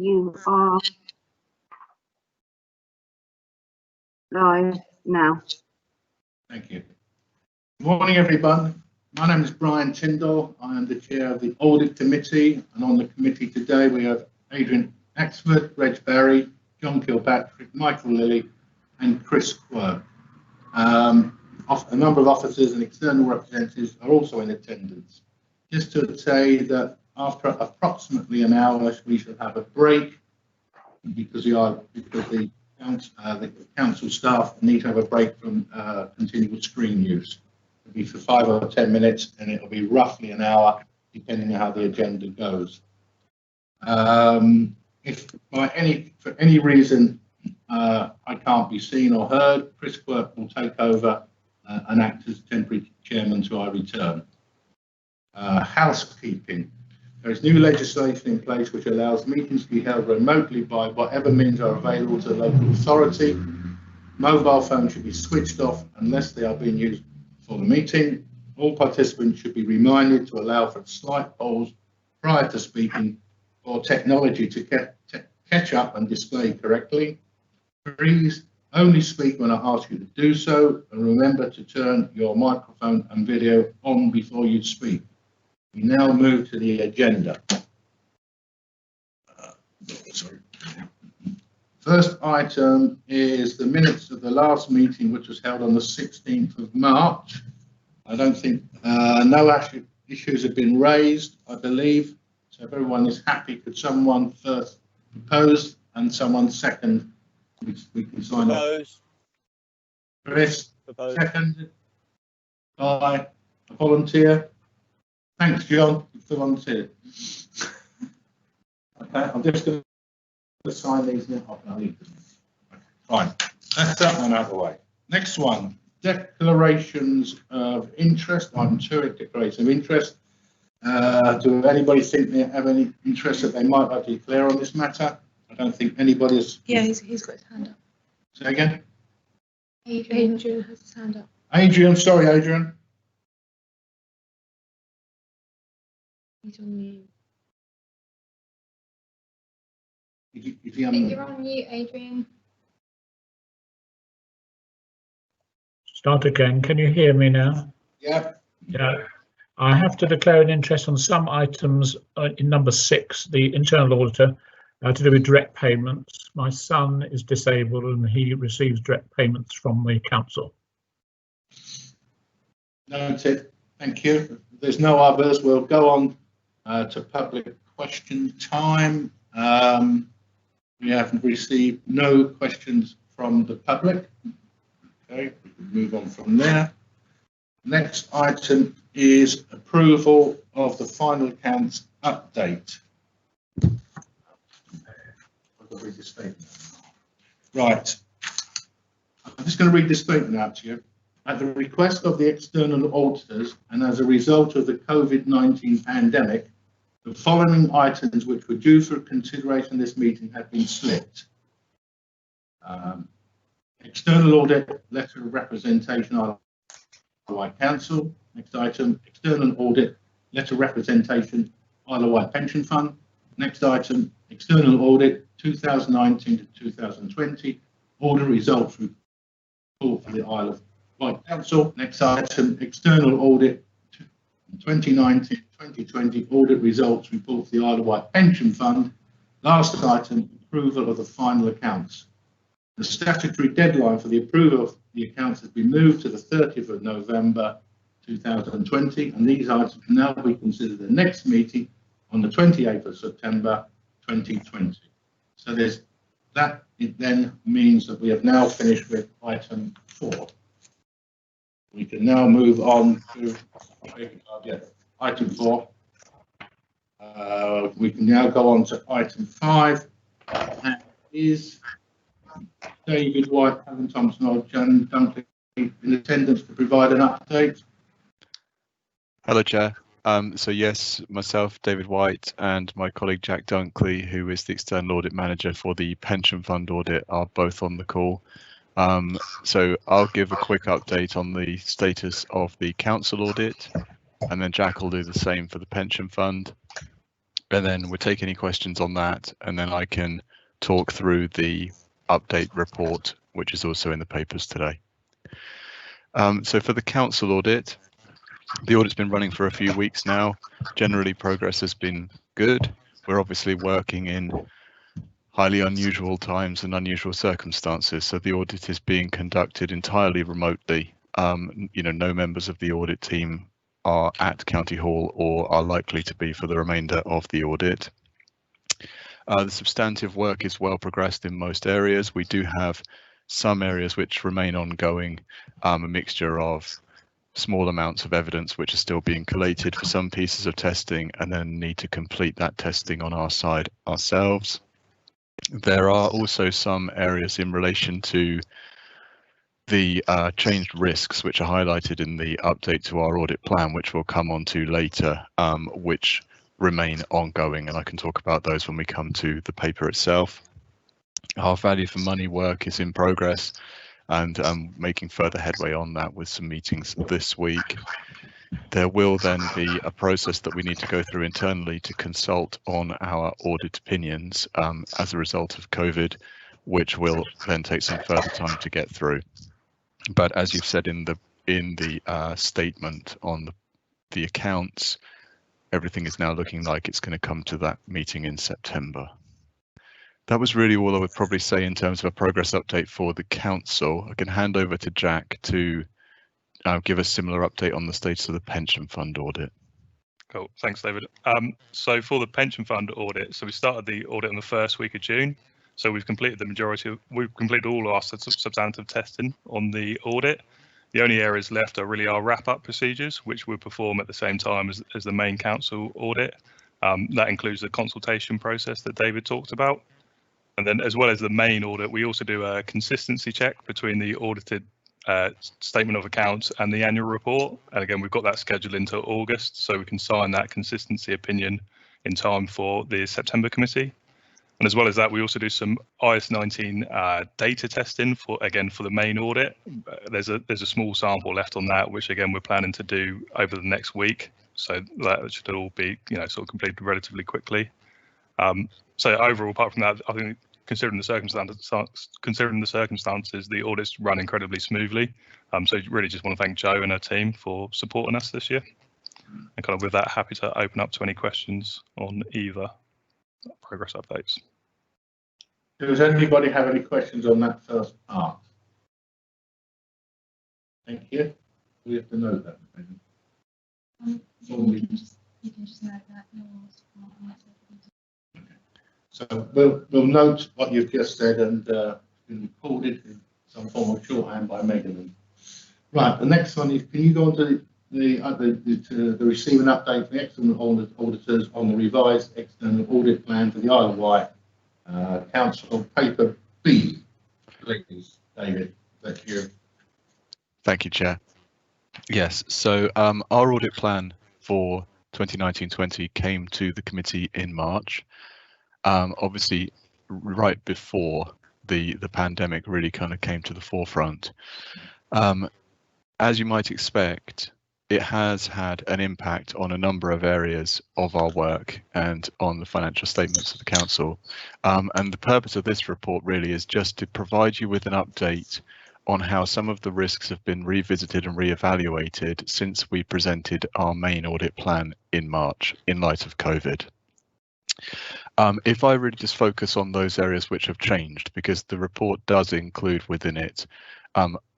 You are live now. Thank you. Good morning, everyone. My name is Brian Tyndall. I am the chair of the Audit Committee, and on the committee today we have Adrian Axford, Reg Barry, John Kilpatrick, Michael Lilly, and Chris Quirk. A number of officers and external representatives are also in attendance. Just to say that after approximately an hour, we shall have a break because the council staff need to have a break from continual screen use. It'll be for 5 or 10 minutes, and it'll be roughly an hour, depending on how the agenda goes. If for any reason I can't be seen or heard, Chris Quirk will take over and act as temporary chairman till I return. Housekeeping. There is new legislation in place which allows meetings to be held remotely by whatever means are available to the local authority. Mobile phones should be switched off unless they are being used for the meeting. All participants should be reminded to allow for slight pause prior to speaking for technology to catch up and display correctly. Please only speak when I ask you to do so, and remember to turn your microphone and video on before you speak. We now move to the agenda. First item is the minutes of the last meeting, which was held on the 16th of March. I don't think no issues have been raised, I believe. So if everyone is happy, could someone first propose and someone second? We can sign off. Chris, second. By a volunteer. Thanks, John, for volunteer. Okay, I'm just going to sign these now. Fine, that's that one out of the way. Next one, declarations of interest. Item 2, declaration of interest. Do anybody think they have any interest that they might like to declare on this matter? I don't think anybody has. Yeah, he's got his hand up. Say again? Adrian has his hand up. Adrian, sorry, Adrian. He's on mute. You're on mute, Adrian. Start again. Can you hear me now? Yeah. Yeah. I have to declare an interest on some items in number 6, the internal auditor, to do with direct payments. My son is disabled and he receives direct payments from the council. Noted. Thank you. If there's no others, we'll go on to public question time. We have received no questions from the public. Okay, we can move on from there. Next item is approval of the final accounts update. Right. I'm just going to read this statement out to you. At the request of the external auditors and as a result of the COVID-19 pandemic, the following items which were due for consideration in this meeting have been slipped. External audit letter of representation of Wight Council. Next item, external audit letter of representation Isle of Wight Pension Fund. Next item, external audit 2019 to 2020 audit results report for the Isle of Wight Council. Next item, external audit 2019-2020 audit results report for the Isle of Wight Pension Fund. Last item, approval of the final accounts. The statutory deadline for the approval of the accounts has been moved to the 30th of November 2020, and these items can now be considered the next meeting on the 28th of September 2020. So there's that. It then means that we have now finished with item 4. We can now move on to item 4. We can now go on to item 5. That is David White, Alan Thompson, or Jan Dunkley in attendance to provide an update. Hello, Chair. So yes, myself, David White, and my colleague Jack Dunkley, who is the external audit manager for the pension fund audit, are both on the call. So I'll give a quick update on the status of the council audit, and then Jack will do the same for the pension fund. and then we'll take any questions on that, and then I can talk through the update report, which is also in the papers today. So for the council audit, the audit's been running for a few weeks now. Generally, progress has been good. We're obviously working in highly unusual times and unusual circumstances, so the audit is being conducted entirely remotely. No members of the audit team are at County Hall or are likely to be for the remainder of the audit. The substantive work is well progressed in most areas. We do have some areas which remain ongoing, a mixture of small amounts of evidence which are still being collated for some pieces of testing, and then need to complete that testing on our side ourselves. There are also some areas in relation to the changed risks which are highlighted in the update to our audit plan, which we'll come on to later, which remain ongoing, and I can talk about those when we come to the paper itself. Our value for money work is in progress, and making further headway on that with some meetings this week. There will then be a process that we need to go through internally to consult on our audit opinions as a result of COVID, which will then take some further time to get through. But as you've said in the statement on the accounts, everything is now looking like it's going to come to that meeting in September. That was really all I would probably say in terms of a progress update for the council. I can hand over to Jack to give a similar update on the status of the pension fund audit. Cool, thanks, David. So for the pension fund audit, so we started the audit in the first week of June. So we've completed we've completed all our substantive testing on the audit. The only areas left are really our wrap-up procedures, which we'll perform at the same time as the main council audit. That includes the consultation process that David talked about. And then as well as the main audit, we also do a consistency check between the audited statement of accounts and the annual report. And again, we've got that scheduled into August, so we can sign that consistency opinion in time for the September committee. And as well as that, we also do some IS 19 data testing for the main audit. There's a small sample left on that, which again we're planning to do over the next week. So that should all be sort of completed relatively quickly. So overall, apart from that, I think considering the circumstances, the audits run incredibly smoothly. So really just want to thank Jo and her team for supporting us this year. And kind of with that, happy to open up to any questions on either progress updates. Does anybody have any questions on that first part? Thank you. We have to note that. You can just note that yours. So we'll note what you've just said, and been recorded in some form of shorthand by Megan. Right, the next one is, can you go on to the receive an update for the external auditors on the revised external audit plan for the Isle of Wight Council, paper B, please, David. Thank you. Thank you, Chair. Yes, so our audit plan for 2019-20 came to the committee in March. Obviously, right before the pandemic really kind of came to the forefront. As you might expect, it has had an impact on a number of areas of our work and on the financial statements of the council. And the purpose of this report really is just to provide you with an update on how some of the risks have been revisited and reevaluated since we presented our main audit plan in March in light of COVID. If I really just focus on those areas which have changed, because the report does include within it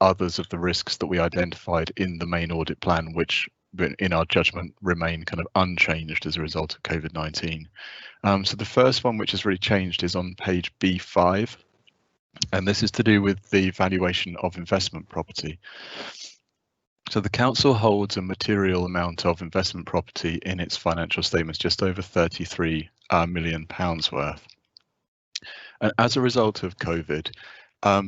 others of the risks that we identified in the main audit plan, which in our judgment remain kind of unchanged as a result of COVID-19. So the first one which has really changed is on page B5, and this is to do with the valuation of investment property. So the council holds a material amount of investment property in its financial statements, just over £33 million worth. And as a result of COVID,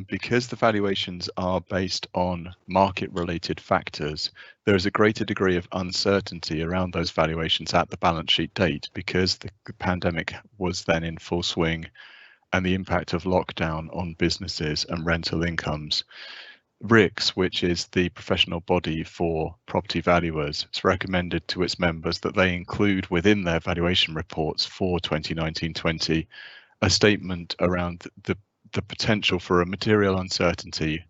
because the valuations are based on market-related factors, there is a greater degree of uncertainty around those valuations at the balance sheet date, because the pandemic was then in full swing and the impact of lockdown on businesses and rental incomes RICS, which is the professional body for property valuers, it's recommended to its members that they include within their valuation reports for 2019-20 a statement around the potential for a material uncertainty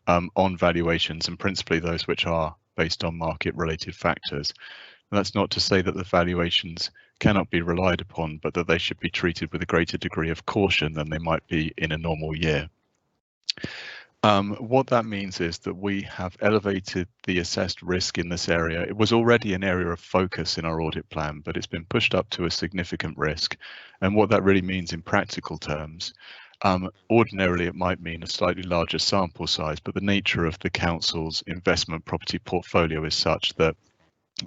on valuations, and principally those which are based on market-related factors. And that's not to say that the valuations cannot be relied upon, but that they should be treated with a greater degree of caution than they might be in a normal year. What that means is that we have elevated the assessed risk in this area. It was already an area of focus in our audit plan, but it's been pushed up to a significant risk. And what that really means in practical terms, ordinarily it might mean a slightly larger sample size, but the nature of the council's investment property portfolio is such that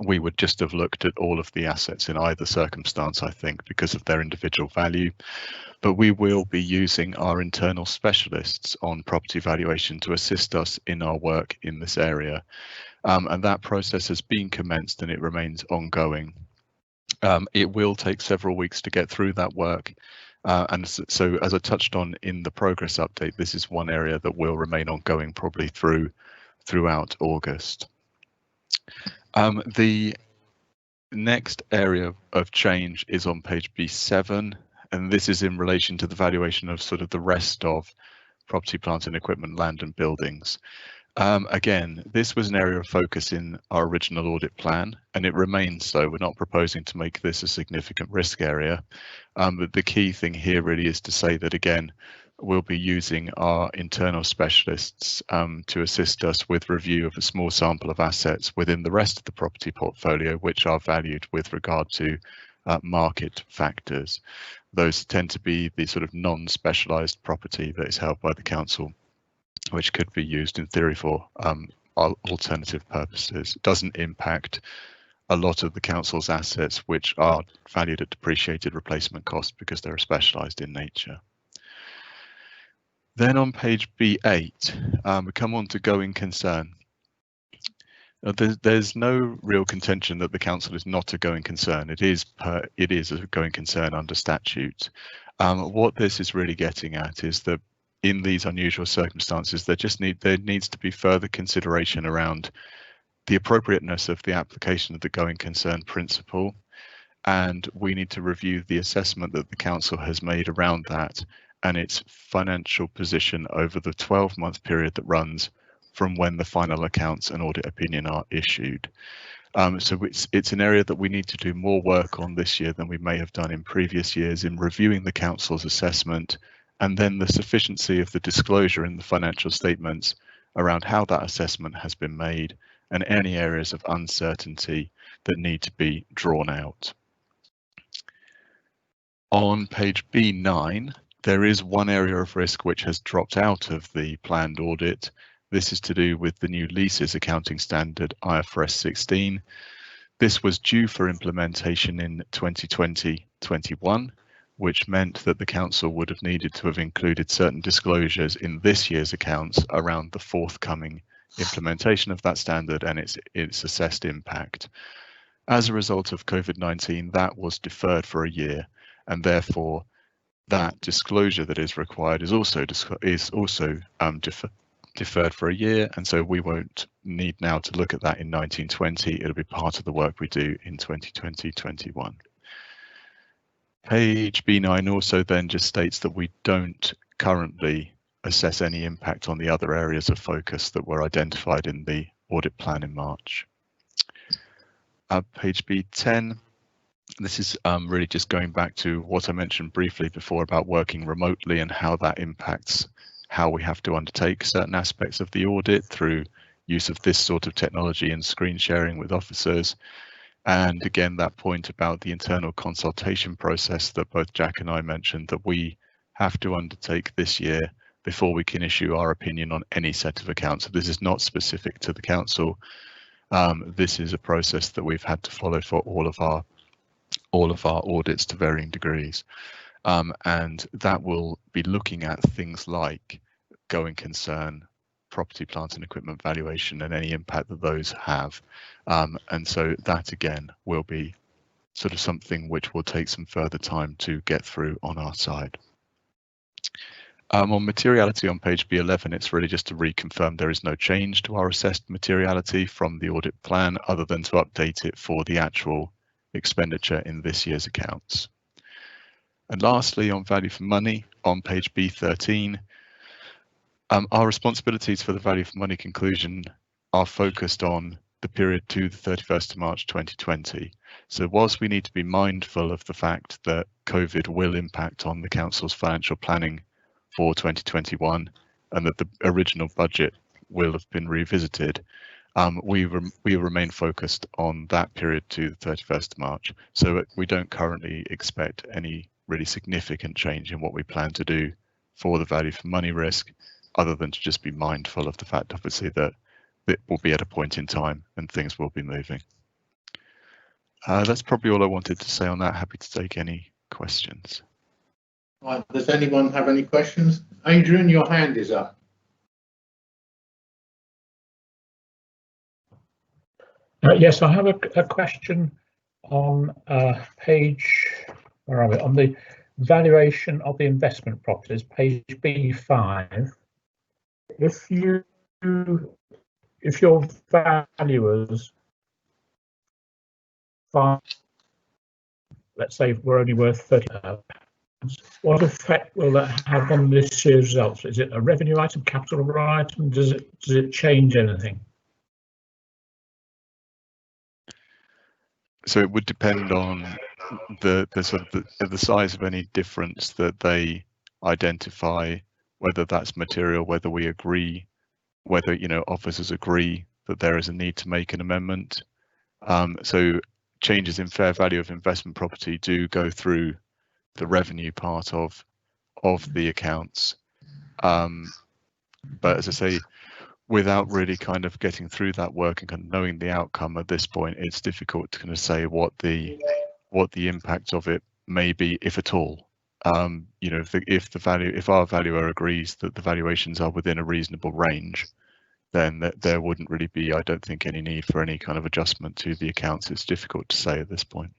we would just have looked at all of the assets in either circumstance, I think, because of their individual value. But we will be using our internal specialists on property valuation to assist us in our work in this area. And that process has been commenced and it remains ongoing. It will take several weeks to get through that work. And so, as I touched on in the progress update, this is one area that will remain ongoing probably throughout August. The next area of change is on page B7, and this is in relation to the valuation of sort of the rest of property, plant and equipment, land and buildings. Again, this was an area of focus in our original audit plan, and it remains so. We're not proposing to make this a significant risk area, but the key thing here really is to say that, again, we'll be using our internal specialists to assist us with review of a small sample of assets within the rest of the property portfolio, which are valued with regard to market factors. Those tend to be the sort of non-specialised property that is held by the council, which could be used in theory for alternative purposes. It doesn't impact a lot of the council's assets, which are valued at depreciated replacement cost because they're specialised in nature. Then on page B8, we come on to going concern. There's no real contention that the council is not a going concern. It is a going concern under statute. What this is really getting at is that in these unusual circumstances, there needs to be further consideration around the appropriateness of the application of the going concern principle, and we need to review the assessment that the council has made around that and its financial position over the 12-month period that runs from when the final accounts and audit opinion are issued. So it's an area that we need to do more work on this year than we may have done in previous years in reviewing the council's assessment, and then the sufficiency of the disclosure in the financial statements around how that assessment has been made and any areas of uncertainty that need to be drawn out. On page B9, there is one area of risk which has dropped out of the planned audit. This is to do with the new leases accounting standard IFRS 16. This was due for implementation in 2020-21, which meant that the council would have needed to have included certain disclosures in this year's accounts around the forthcoming implementation of that standard and its assessed impact. As a result of COVID-19, that was deferred for a year, and therefore that disclosure that is required is also deferred for a year, and so we won't need now to look at that in 1920. It'll be part of the work we do in 2020-21. Page B9 also then just states that we don't currently assess any impact on the other areas of focus that were identified in the audit plan in March. Page B10. This is really just going back to what I mentioned briefly before about working remotely and how that impacts how we have to undertake certain aspects of the audit through use of this sort of technology and screen sharing with officers. And again, that point about the internal consultation process that both Jack and I mentioned that we have to undertake this year before we can issue our opinion on any set of accounts. So this is not specific to the council. This is a process that we've had to follow for all of our audits to varying degrees, and that will be looking at things like going concern, property, plant and equipment valuation and any impact that those have, and so that again will be sort of something which will take some further time to get through on our side. On materiality on page B11, it's really just to reconfirm there is no change to our assessed materiality from the audit plan other than to update it for the actual expenditure in this year's accounts. And lastly, on value for money on page B13, our responsibilities for the value for money conclusion are focused on the period to the 31st of March 2020. So whilst we need to be mindful of the fact that COVID will impact on the council's financial planning for 2021 and that the original budget will have been revisited, we remain focused on that period to the 31st of March. So we don't currently expect any really significant change in what we plan to do for the value for money risk, other than to just be mindful of the fact, obviously, that it will be at a point in time and things will be moving. That's probably all I wanted to say on that. Happy to take any questions. Right, does anyone have any questions? Adrian, your hand is up. Yes, I have a question on page, where are we? On the valuation of the investment properties, page B5. If your valuers find, let's say, we're only worth 30, what effect will that have on this year's results? Is it a revenue item, capital item? Does it change anything? So it would depend on the sort of the size of any difference that they identify, whether that's material, whether we agree, whether officers agree that there is a need to make an amendment. So changes in fair value of investment property do go through the revenue part of the accounts. But as I say, without really kind of getting through that work and kind of knowing the outcome at this point, it's difficult to kind of say what the impact of it may be, if at all. If our valuer agrees that the valuations are within a reasonable range, then there wouldn't really be, I don't think, any need for any kind of adjustment to the accounts. It's difficult to say at this point.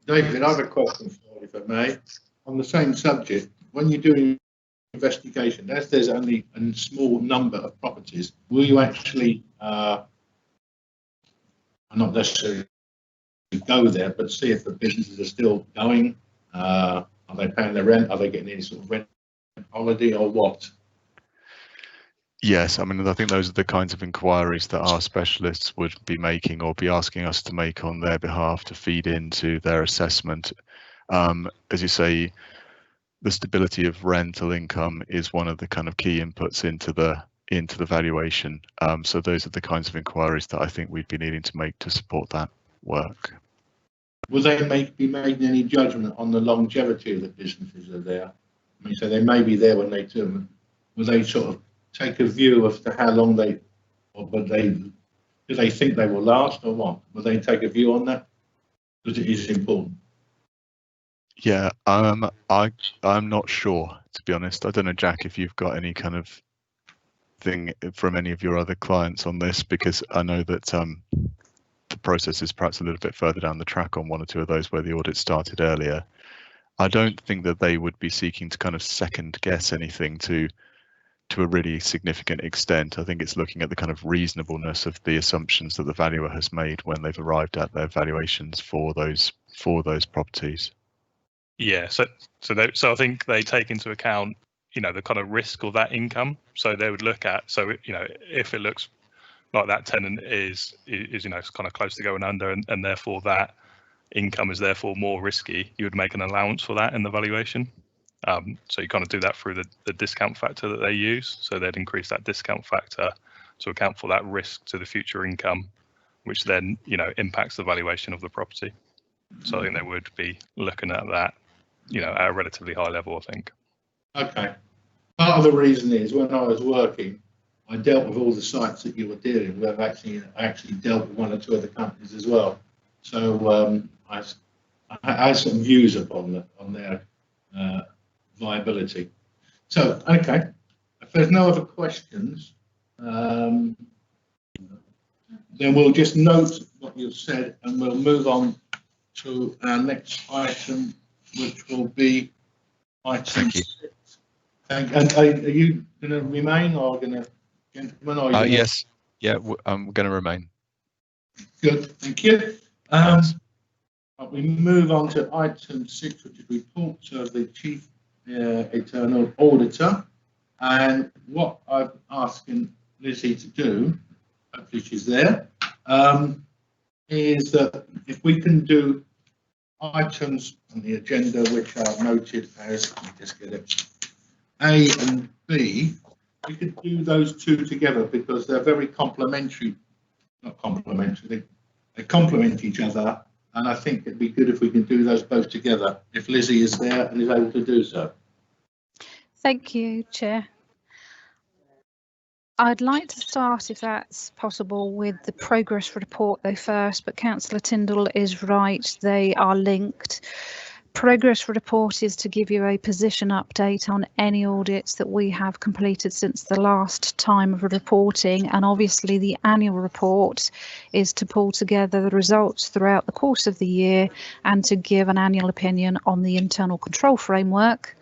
David, I have a question for you, if I may. On the same subject, when you're doing investigation, as there's only a small number of properties, will you actually, not necessarily go there, but see if the businesses are still going? Are they paying their rent? Are they getting any sort of rent holiday or what? Yes, I mean, I think those are the kinds of inquiries that our specialists would be making or be asking us to make on their behalf to feed into their assessment. As you say, the stability of rental income is one of the kind of key inputs into the valuation. So those are the kinds of inquiries that I think we'd be needing to make to support that work. Will they be making any judgment on the longevity of the businesses that are there? I mean, so they may be there when they do them. Will they sort of take a view as to how long do they think they will last or what? Will they take a view on that? Because it is important. Yeah, I'm not sure, to be honest. I don't know, Jack, if you've got any kind of thing from any of your other clients on this, because I know that the process is perhaps a little bit further down the track on one or two of those where the audit started earlier. I don't think that they would be seeking to kind of second guess anything to a really significant extent. I think it's looking at the kind of reasonableness of the assumptions that the valuer has made when they've arrived at their valuations for those properties. Yeah, so I think they take into account, the kind of risk of that income. So they would look at, if it looks like that tenant is kind of close to going under, and therefore that income is therefore more risky, you would make an allowance for that in the valuation. So you kind of do that through the discount factor that they use. So they'd increase that discount factor to account for that risk to the future income, which then, impacts the valuation of the property. So I think they would be looking at that, at a relatively high level, I think. Okay. Part of the reason is when I was working, I dealt with all the sites that you were dealing with. I actually dealt with one or two other companies as well. So I had some views upon their viability. So, okay, if there's no other questions, then we'll just note what you've said and we'll move on to our next item, which will be item 6. And are you going to remain or going to, gentlemen? Or Yes, yeah, I'm going to remain. Good, thank you. We move on to item 6, which is reports of the Chief Internal Auditor. And what I'm asking Lizzie to do, hopefully she's there, is that if we can do items on the agenda which are noted as, let me just get it, A and B, we could do those two together because they're very complementary, not complementary, they complement each other, and I think it'd be good if we can do those both together, if Lizzie is there and is able to do so. Thank you, Chair. I'd like to start, if that's possible, with the progress report though first, but Councillor Tyndall is right, they are linked. Progress report is to give you a position update on any audits that we have completed since the last time of reporting, and obviously the annual report is to pull together the results throughout the course of the year and to give an annual opinion on the internal control framework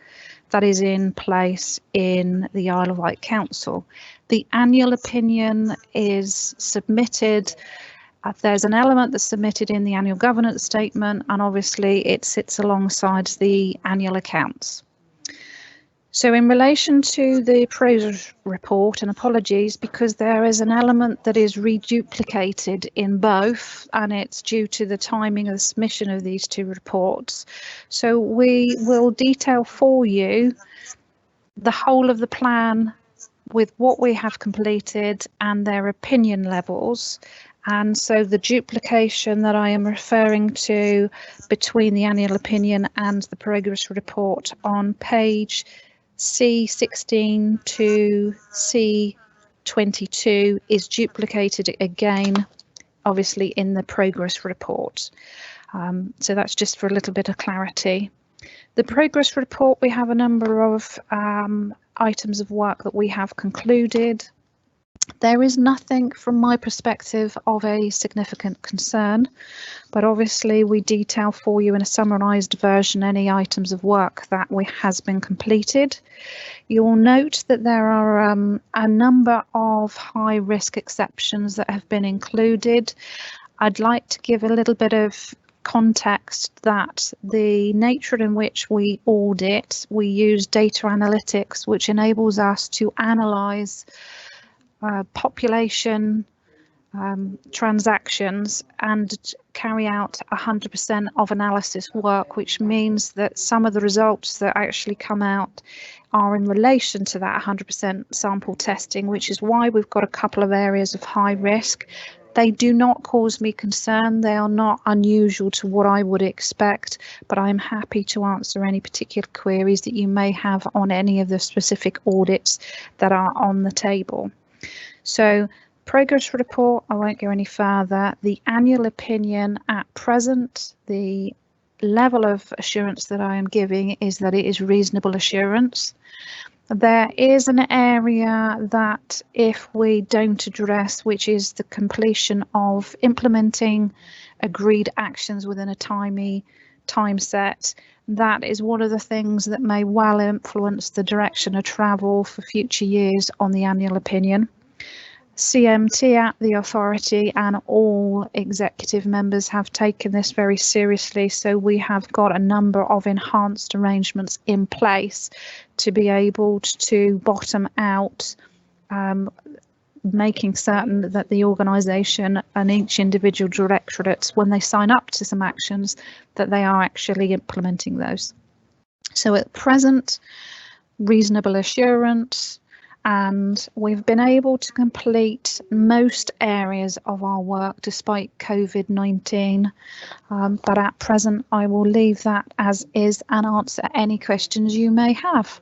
that is in place in the Isle of Wight Council. The annual opinion is submitted. There's an element that's submitted in the annual governance statement, and obviously it sits alongside the annual accounts. So in relation to the progress report, and apologies because there is an element that is reduplicated in both, and it's due to the timing of the submission of these two reports. So we will detail for you the whole of the plan with what we have completed and their opinion levels. And so the duplication that I am referring to between the annual opinion and the progress report on page C16 to C22 is duplicated again, obviously in the progress report. So that's just for a little bit of clarity. The progress report, we have a number of items of work that we have concluded. There is nothing from my perspective of a significant concern, but obviously we detail for you in a summarised version any items of work that has been completed. You will note that there are a number of high risk exceptions that have been included. I'd like to give a little bit of context that the nature in which we audit, we use data analytics, which enables us to analyse population transactions and carry out 100% of analysis work, which means that some of the results that actually come out are in relation to that 100% sample testing, which is why we've got a couple of areas of high risk. They do not cause me concern. They are not unusual to what I would expect, but I'm happy to answer any particular queries that you may have on any of the specific audits that are on the table. So progress report, I won't go any further. The annual opinion at present, the level of assurance that I am giving is that it is reasonable assurance. There is an area that if we don't address, which is the completion of implementing agreed actions within a time set, that is one of the things that may well influence the direction of travel for future years on the annual opinion. CMT at the authority and all executive members have taken this very seriously, so we have got a number of enhanced arrangements in place to be able to bottom out, making certain that the organisation and each individual directorate, when they sign up to some actions, that they are actually implementing those. So at present, reasonable assurance, and we've been able to complete most areas of our work despite COVID-19, but at present I will leave that as is and answer any questions you may have.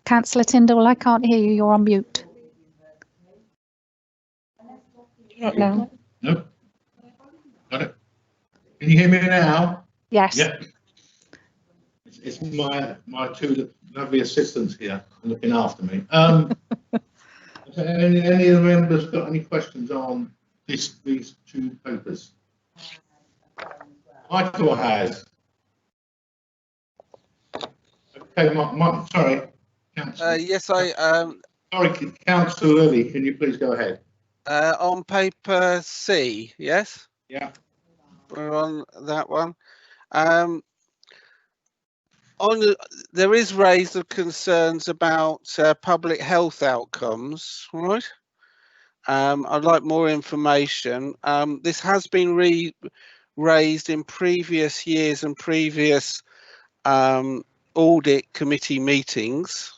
Councillor Tyndall, I can't hear you, you're on mute. No. No. Got it. Can you hear me now? Yes. Yep. It's my two lovely assistants here looking after me. Any of the members got any questions on these two papers? Michael has. Okay, sorry, Councillor. Yes, Sorry, Councillor Lilly, can you please go ahead? on paper C, yes, Yeah. we're on that one. There is raised of concerns about public health outcomes, right? I'd like more information. This has been raised in previous years and previous audit committee meetings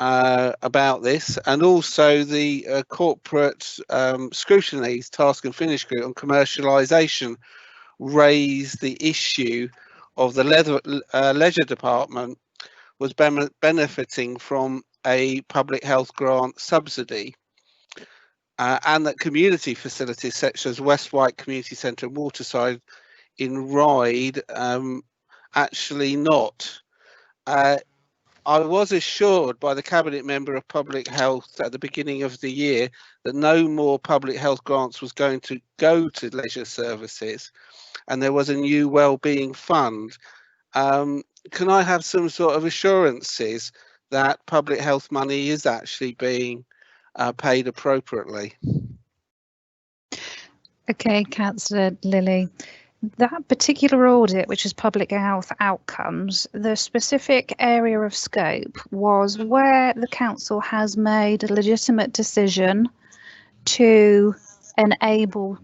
about this, and also the corporate scrutiny task and finish group on commercialisation raised the issue of the leisure department was benefiting from a public health grant subsidy, and that community facilities such as West Wight Community Centre and Waterside in Ryde actually not. I was assured by the Cabinet Member of Public Health at the beginning of the year that no more public health grants was going to go to leisure services, and there was a new wellbeing fund. Can I have some sort of assurances that public health money is actually being paid appropriately? Okay, Councillor Lilly. That particular audit, which is public health outcomes, the specific area of scope was where the council has made a legitimate decision to enable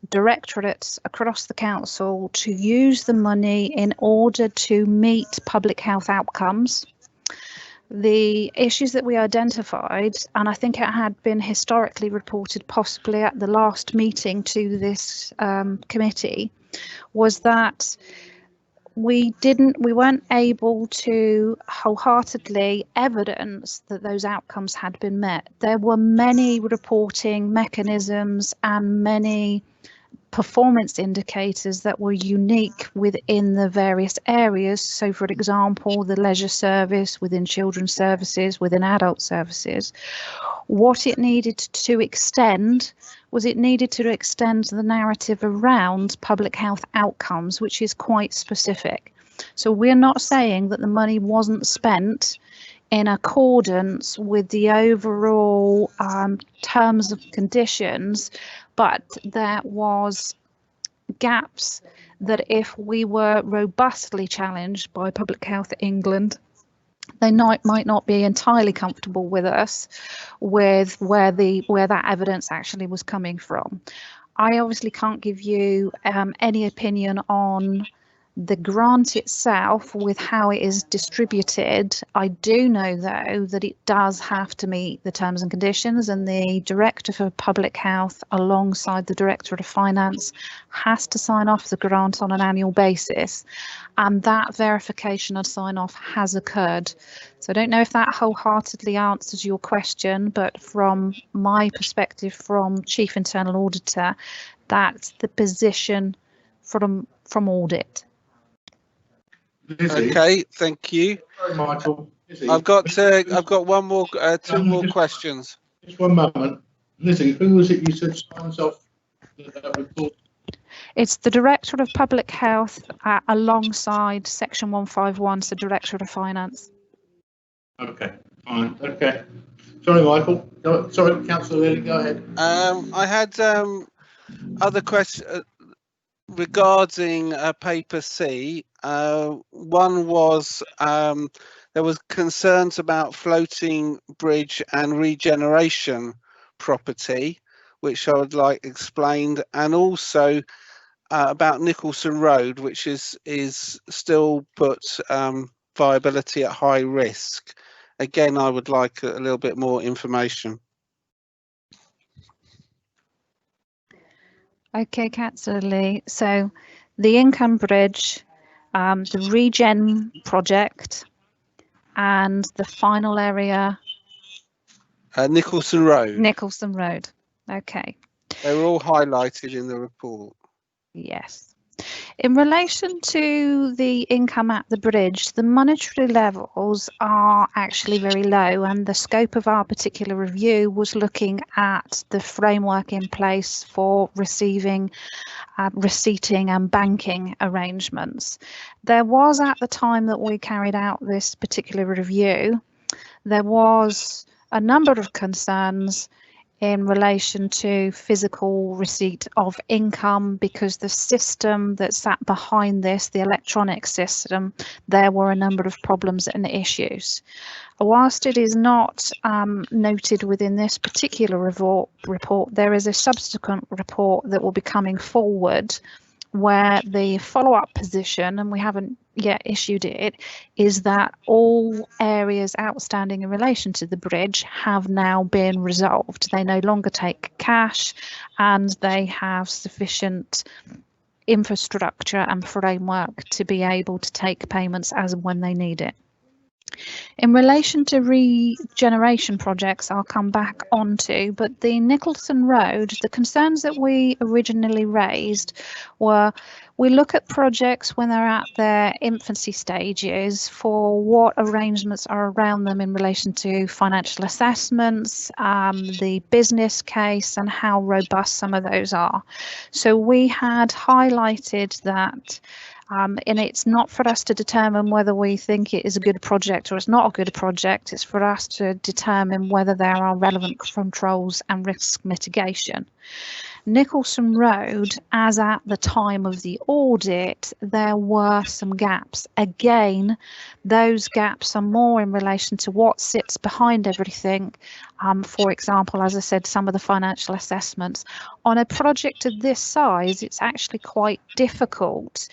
directorates across the council to use the money in order to meet public health outcomes. The issues that we identified, and I think it had been historically reported possibly at the last meeting to this committee, was that we weren't able to wholeheartedly evidence that those outcomes had been met. There were many reporting mechanisms and many performance indicators that were unique within the various areas. So, for example, the leisure service, within children's services, within adult services. What it needed to extend was it needed to extend the narrative around public health outcomes, which is quite specific. So we're not saying that the money wasn't spent in accordance with the overall terms and conditions, but there was gaps that if we were robustly challenged by Public Health England, they might not be entirely comfortable with us with where that evidence actually was coming from. I obviously can't give you any opinion on the grant itself with how it is distributed. I do know, though, that it does have to meet the terms and conditions, and the Director for Public Health, alongside the Director of Finance, has to sign off the grant on an annual basis, and that verification and sign off has occurred. So I don't know if that wholeheartedly answers your question, but from my perspective, from Chief Internal Auditor, that's the position from audit. Lizzie. Okay, thank you. Sorry, Michael. Lizzie, I've got one more, two more questions. Just one moment. Lizzie, who was it you said signs off that report? It's the Director of Public Health alongside Section 151, so Director of Finance. Okay, fine. Okay. Sorry, Michael. Sorry, Councillor Lilly, go ahead. I had other questions regarding paper C. One was there was concerns about floating bridge and regeneration property, which I would like explained, and also about Nicholson Road, which is still put viability at high risk. Again, I would like a little bit more information. Okay, Councillor Lee. So the Income Bridge, the Regen Project, and the final area, Nicholson Road. Nicholson Road. Okay. They were all highlighted in the report. Yes. In relation to the income at the bridge, the monetary levels are actually very low, and the scope of our particular review was looking at the framework in place for receiving receipting and banking arrangements. There was, at the time that we carried out this particular review, there was a number of concerns in relation to physical receipt of income, because the system that sat behind this, the electronic system, there were a number of problems and issues. Whilst it is not noted within this particular report, there is a subsequent report that will be coming forward where the follow-up position, and we haven't yet issued it, is that all areas outstanding in relation to the bridge have now been resolved. They no longer take cash, and they have sufficient infrastructure and framework to be able to take payments as and when they need it. In relation to regeneration projects, I'll come back onto, but the Nicholson Road, the concerns that we originally raised were, we look at projects when they're at their infancy stages for what arrangements are around them in relation to financial assessments, the business case, and how robust some of those are. So we had highlighted that and it's not for us to determine whether we think it is a good project or it's not a good project. It's for us to determine whether there are relevant controls and risk mitigation. Nicholson Road, as at the time of the audit, there were some gaps. Again, those gaps are more in relation to what sits behind everything. For example, as I said, some of the financial assessments. On a project of this size, it's actually quite difficult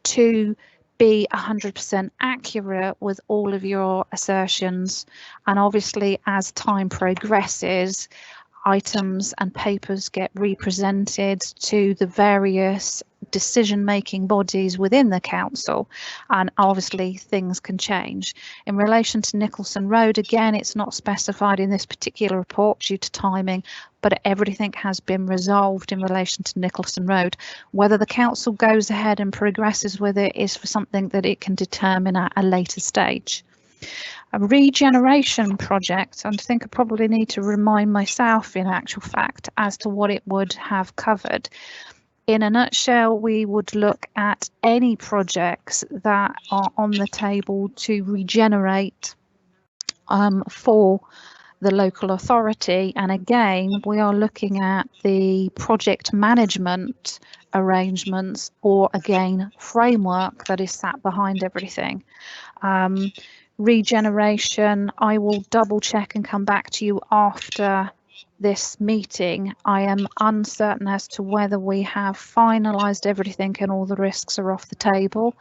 to be 100% accurate with all of your assertions. And obviously, as time progresses, items and papers get represented to the various decision-making bodies within the council, and obviously things can change. In relation to Nicholson Road, again, it's not specified in this particular report due to timing, but everything has been resolved in relation to Nicholson Road. Whether the council goes ahead and progresses with it is for something that it can determine at a later stage. A regeneration project, I think I probably need to remind myself in actual fact as to what it would have covered. In a nutshell, we would look at any projects that are on the table to regenerate for the local authority. And again, we are looking at the project management arrangements, or again, framework that is sat behind everything. Regeneration, I will double check and come back to you after this meeting. I am uncertain as to whether we have finalised everything and all the risks are off the table,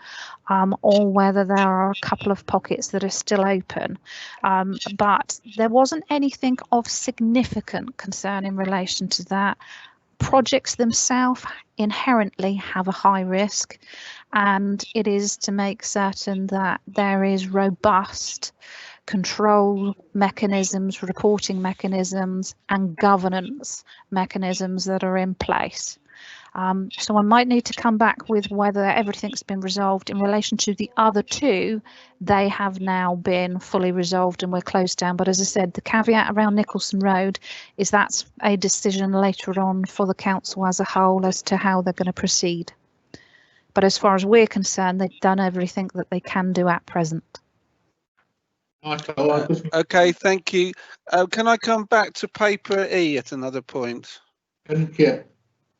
or whether there are a couple of pockets that are still open. But there wasn't anything of significant concern in relation to that. Projects themselves inherently have a high risk, and it is to make certain that there is robust control mechanisms, reporting mechanisms, and governance mechanisms that are in place. So I might need to come back with whether everything's been resolved. In relation to the other two, they have now been fully resolved and we're closed down. But as I said, the caveat around Nicholson Road is that's a decision later on for the council as a whole as to how they're going to proceed. But as far as we're concerned, they've done everything that they can do at present. Okay, thank you. Can I come back to paper E at another point? Yeah,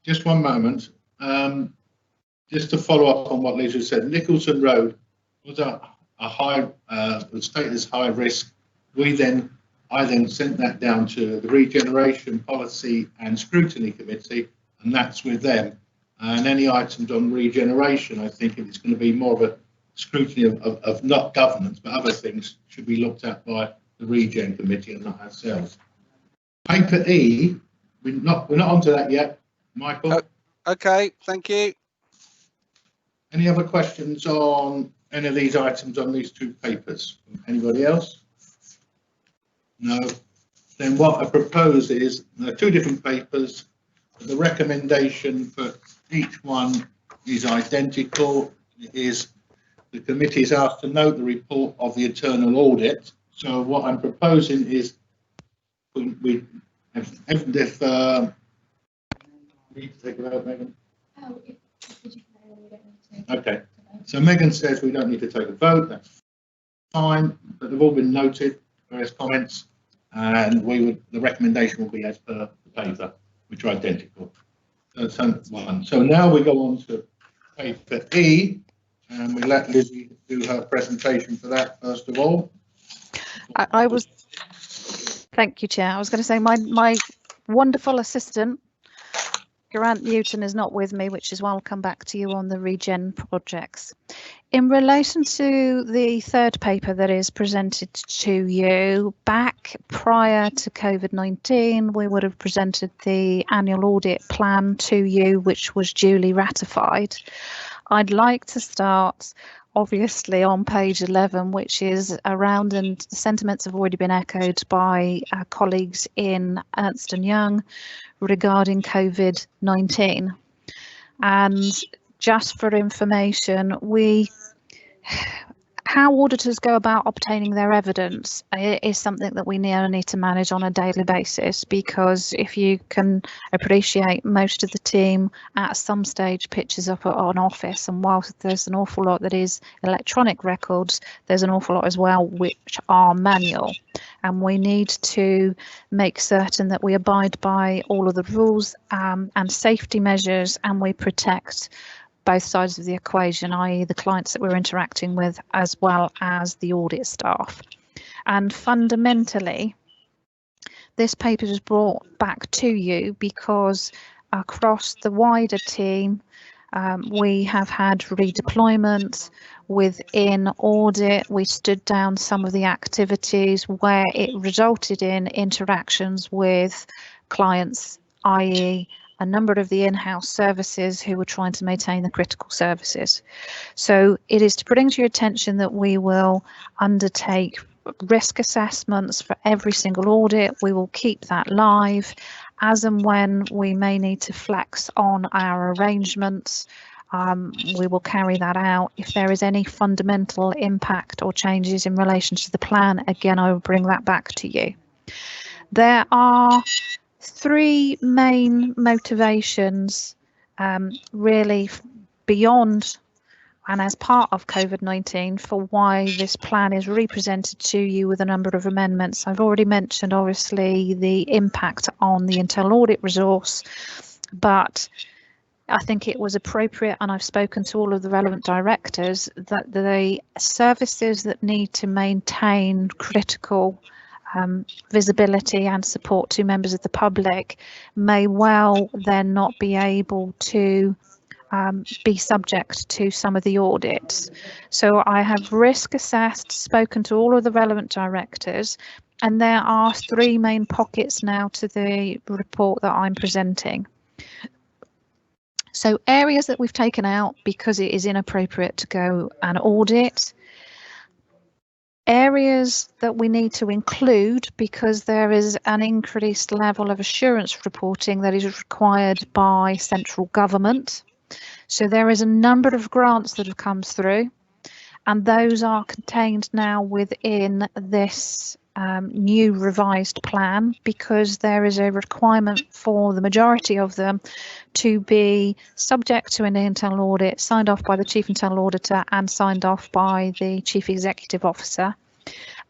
just one moment. Just to follow up on what Lisa said, Nicholson Road was a high, was stated as high risk. I then sent that down to the Regeneration Policy and Scrutiny Committee, and that's with them. And any items on regeneration, I think it's going to be more of a scrutiny of not governance, but other things should be looked at by the Regen Committee and not ourselves. Paper E, we're not onto that yet, Michael. Okay, thank you. Any other questions on any of these items on these two papers? Anybody else? No. Then what I propose is there are two different papers. The recommendation for each one is identical. It is the committee is asked to note the report of the internal audit. So what I'm proposing is if Need to take a vote, Megan? Oh, if you declare we don't need to. Okay, so Megan says we don't need to take a vote, that's fine, but they've all been noted, various comments, and the recommendation will be as per the paper, which are identical. So that's one. So now we go on to paper E, and we let Lizzie do her presentation for that first of all. Thank you, Chair. I was going to say my wonderful assistant, Grant Newton, is not with me, which is why I'll come back to you on the regen projects. In relation to the third paper that is presented to you, back prior to COVID-19, we would have presented the annual audit plan to you, which was duly ratified. I'd like to start obviously on page 11, which is around, and the sentiments have already been echoed by our colleagues in Ernst & Young regarding COVID-19. And just for information, how auditors go about obtaining their evidence is something that we now need to manage on a daily basis, because if you can appreciate, most of the team at some stage pitches up an office, and whilst there's an awful lot that is electronic records, there's an awful lot as well which are manual, and we need to make certain that we abide by all of the rules and safety measures, and we protect both sides of the equation, i.e. the clients that we're interacting with as well as the audit staff. And fundamentally, this paper is brought back to you because across the wider team, we have had redeployment within audit. We stood down some of the activities where it resulted in interactions with clients, i.e. a number of the in-house services who were trying to maintain the critical services. So it is to bring to your attention that we will undertake risk assessments for every single audit. We will keep that live as and when we may need to flex on our arrangements. We will carry that out. If there is any fundamental impact or changes in relation to the plan, again, I will bring that back to you. There are three main motivations really beyond and as part of COVID-19 for why this plan is represented to you with a number of amendments. I've already mentioned obviously the impact on the internal audit resource, but I think it was appropriate, and I've spoken to all of the relevant directors, that the services that need to maintain critical visibility and support to members of the public may well then not be able to be subject to some of the audits. So I have risk assessed, spoken to all of the relevant directors, and there are three main pockets now to the report that I'm presenting. So areas that we've taken out because it is inappropriate to go and audit. Areas that we need to include because there is an increased level of assurance reporting that is required by central government. So there is a number of grants that have come through, and those are contained now within this new revised plan, because there is a requirement for the majority of them to be subject to an internal audit signed off by the Chief Internal Auditor and signed off by the Chief Executive Officer.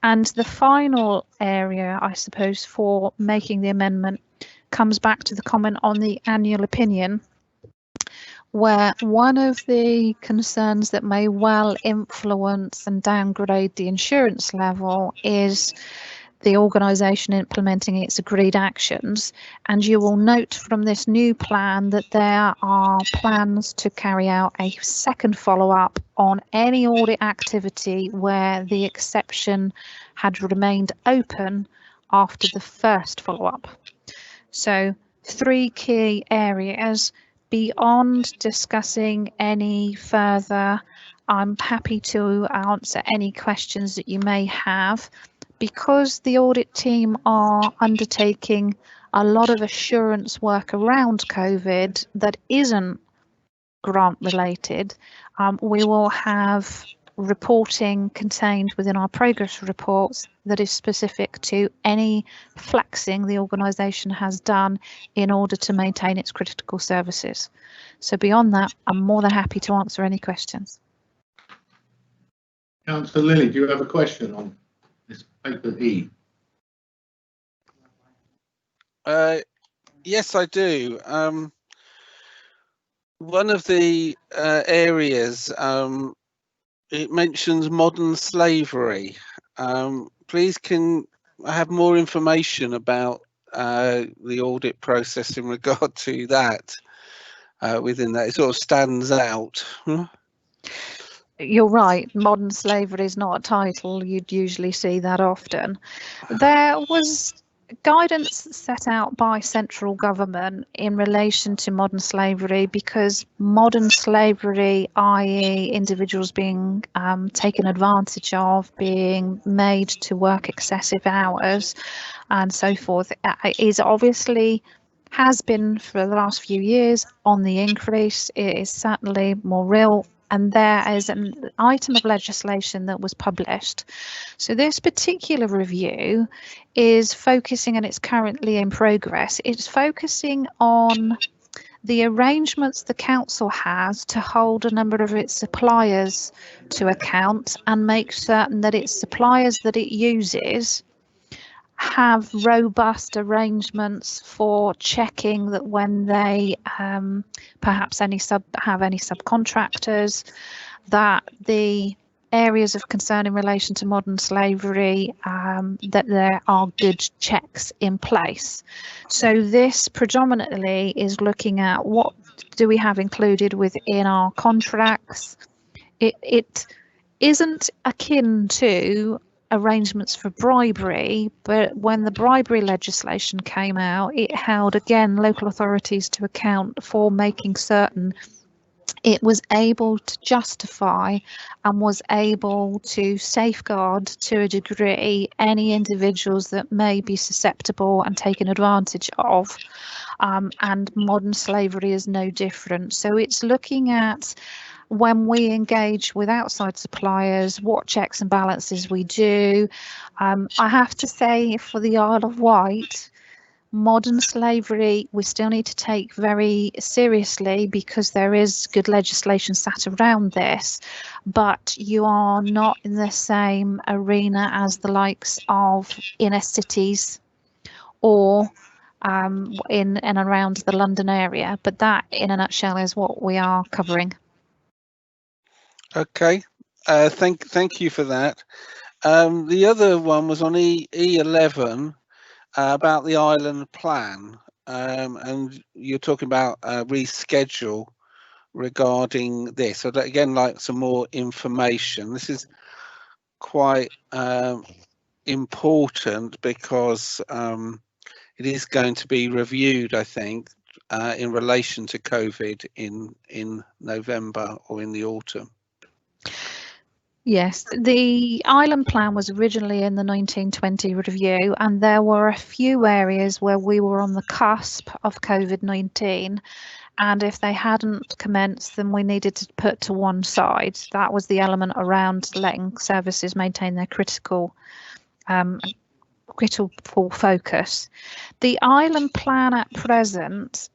And the final area, I suppose, for making the amendment comes back to the comment on the annual opinion, where one of the concerns that may well influence and downgrade the insurance level is the organisation implementing its agreed actions. And you will note from this new plan that there are plans to carry out a second follow-up on any audit activity where the exception had remained open after the first follow-up. So three key areas. Beyond discussing any further, I'm happy to answer any questions that you may have. Because the audit team are undertaking a lot of assurance work around COVID that isn't grant related, we will have reporting contained within our progress reports that is specific to any flexing the organisation has done in order to maintain its critical services. So beyond that, I'm more than happy to answer any questions. Councillor Lilly, do you have a question on this paper E? Yes, I do. One of the areas, it mentions modern slavery. Please can I have more information about the audit process in regard to that within that? It sort of stands out. You're right, modern slavery is not a title you'd usually see that often. There was guidance set out by central government in relation to modern slavery, because modern slavery, i.e. individuals being taken advantage of, being made to work excessive hours and so forth, is obviously has been for the last few years on the increase. It is certainly more real, and there is an item of legislation that was published. So this particular review is focusing, and it's currently in progress, it's focusing on the arrangements the council has to hold a number of its suppliers to account and make certain that its suppliers that it uses have robust arrangements for checking that when they perhaps have any subcontractors, that the areas of concern in relation to modern slavery, that there are good checks in place. So this predominantly is looking at what do we have included within our contracts. It isn't akin to arrangements for bribery, but when the bribery legislation came out, it held again local authorities to account for making certain it was able to justify and was able to safeguard to a degree any individuals that may be susceptible and taken advantage of. And modern slavery is no different. So it's looking at when we engage with outside suppliers, what checks and balances we do. I have to say, for the Isle of Wight, modern slavery we still need to take very seriously, because there is good legislation sat around this, but you are not in the same arena as the likes of inner cities or in and around the London area. But that in a nutshell is what we are covering. Okay, thank you for that. The other one was on E11 about the island plan, and you're talking about reschedule regarding this. So again, like some more information. This is quite important because it is going to be reviewed, I think, in relation to COVID in November or in the autumn. Yes, the island plan was originally in the 1920 review, and there were a few areas where we were on the cusp of COVID-19, and if they hadn't commenced, then we needed to put to one side. That was the element around letting services maintain their critical focus. The island plan at present,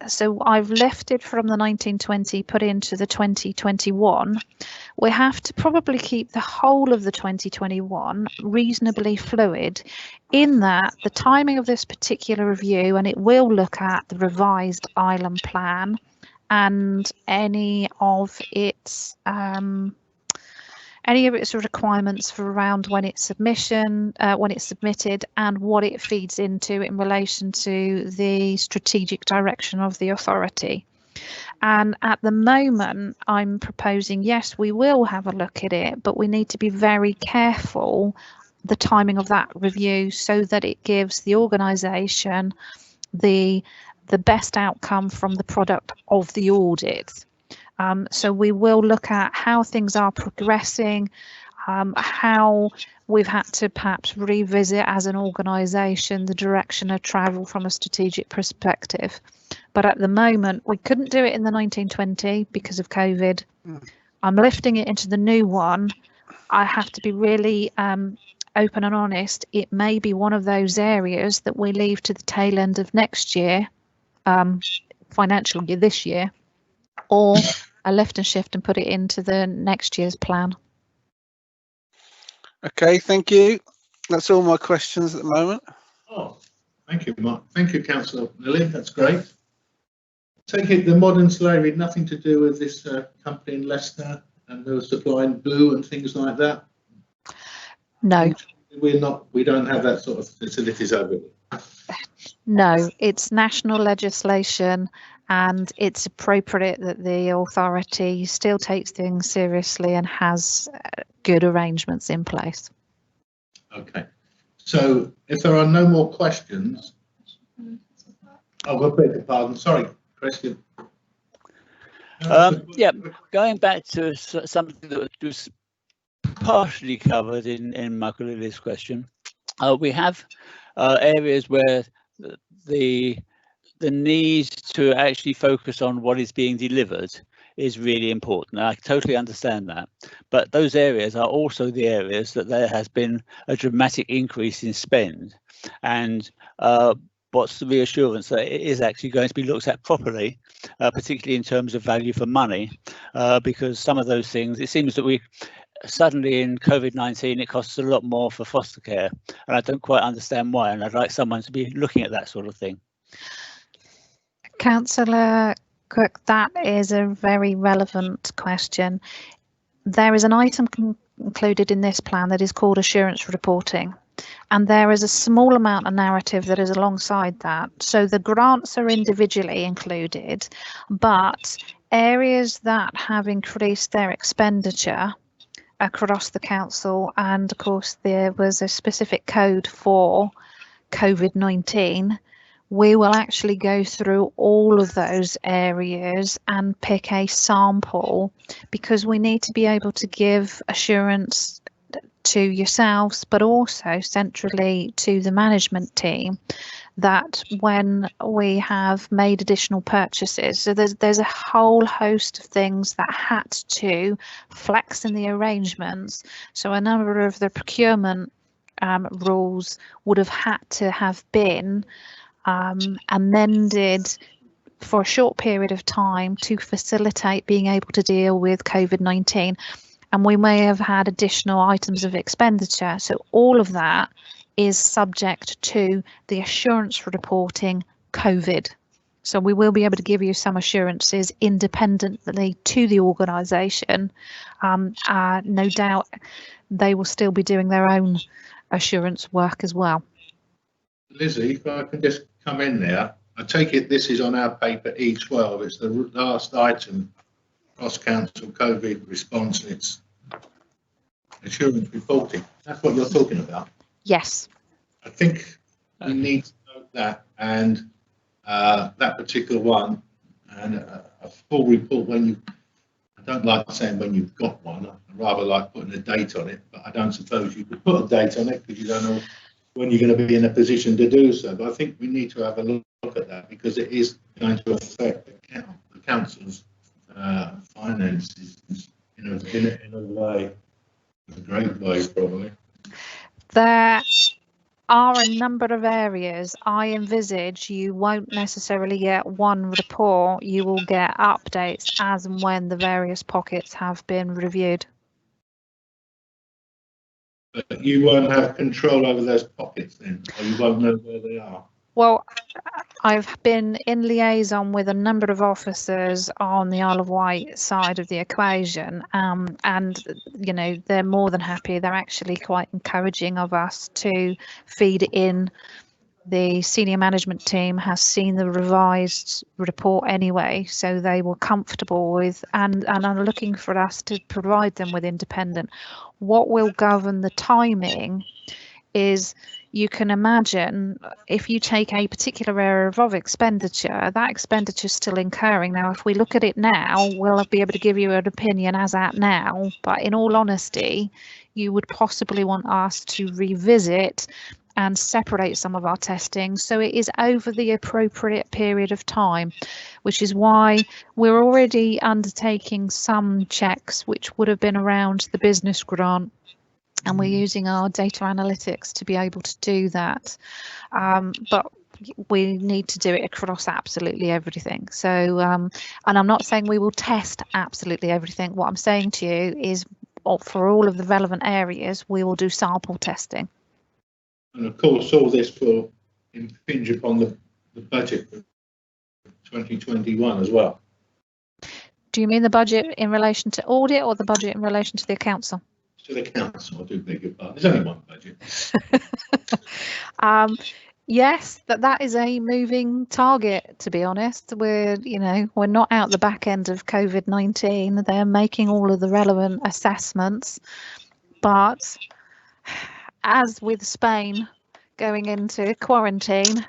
so I've lifted from the 1920, put into the 2021. We have to probably keep the whole of the 2021 reasonably fluid, in that the timing of this particular review, and it will look at the revised island plan and any of its requirements for around when it's submitted, and what it feeds into in relation to the strategic direction of the authority. And at the moment, I'm proposing, yes, we will have a look at it, but we need to be very careful the timing of that review so that it gives the organisation the best outcome from the product of the audit. So we will look at how things are progressing, how we've had to perhaps revisit as an organisation the direction of travel from a strategic perspective. But at the moment, we couldn't do it in the 1920 because of COVID. I'm lifting it into the new one. I have to be really open and honest. It may be one of those areas that we leave to the tail end of next year, financial year, this year, or a lift and shift and put it into the next year's plan. Okay, thank you. That's all my questions at the moment. Oh, thank you, Mark. Thank you, Councillor Lilly. That's great. Take it the modern slavery, nothing to do with this company in Leicester and they were supplying glue and things like that? No. We don't have that sort of facilities over here. No, it's national legislation and it's appropriate that the authority still takes things seriously and has good arrangements in place. Okay, so if there are no more questions, I beg your pardon, sorry, Christian. Yeah, going back to something that was partially covered in Michael Lilly's question, we have areas where the need to actually focus on what is being delivered is really important. I totally understand that, but those areas are also the areas that there has been a dramatic increase in spend, and what's the reassurance that it is actually going to be looked at properly, particularly in terms of value for money, because some of those things, it seems that we suddenly in COVID-19 it costs a lot more for foster care, and I don't quite understand why, and I'd like someone to be looking at that sort of thing. Councillor Cook, that is a very relevant question. There is an item included in this plan that is called assurance reporting, and there is a small amount of narrative that is alongside that. So the grants are individually included, but areas that have increased their expenditure across the council, and of course there was a specific code for COVID-19, we will actually go through all of those areas and pick a sample, because we need to be able to give assurance to yourselves, but also centrally to the management team, that when we have made additional purchases, so there's a whole host of things that had to flex in the arrangements. So a number of the procurement rules would have had to have been amended for a short period of time to facilitate being able to deal with COVID-19, and we may have had additional items of expenditure. So all of that is subject to the assurance reporting COVID. So we will be able to give you some assurances independently to the organisation. No doubt they will still be doing their own assurance work as well. Lizzie, if I can just come in there, I take it this is on our paper E12. It's the last item, cross-council COVID response, and it's assurance reporting. That's what you're talking about. Yes. I think we need to note that, and that particular one, and a full report when you, I don't like saying when you've got one, I rather like putting a date on it, but I don't suppose you could put a date on it because you don't know when you're going to be in a position to do so. But I think we need to have a look at that, because it is going to affect the council's finances in a way, a great way probably. There are a number of areas I envisage you won't necessarily get one report, you will get updates as and when the various pockets have been reviewed. But you won't have control over those pockets then, or you won't know where they are. Well, I've been in liaison with a number of officers on the Isle of Wight side of the equation, and you know, they're more than happy. They're actually quite encouraging of us to feed in. The senior management team has seen the revised report anyway, so they were comfortable with and are looking for us to provide them with independent. What will govern the timing is, you can imagine if you take a particular area of expenditure, that expenditure is still incurring. Now, if we look at it now, we'll be able to give you an opinion as at now, but in all honesty, you would possibly want us to revisit and separate some of our testing so it is over the appropriate period of time, which is why we're already undertaking some checks which would have been around the business grant, and we're using our data analytics to be able to do that. But we need to do it across absolutely everything. So, and I'm not saying we will test absolutely everything. What I'm saying to you is for all of the relevant areas, we will do sample testing. And of course, all this will impinge upon the budget for 2021 as well. Do you mean the budget in relation to audit or the budget in relation to the council? To the council, I do beg your pardon. There's only one budget. Yes, that is a moving target, to be honest. We're not out the back end of COVID-19. They're making all of the relevant assessments. But as with Spain going into quarantine,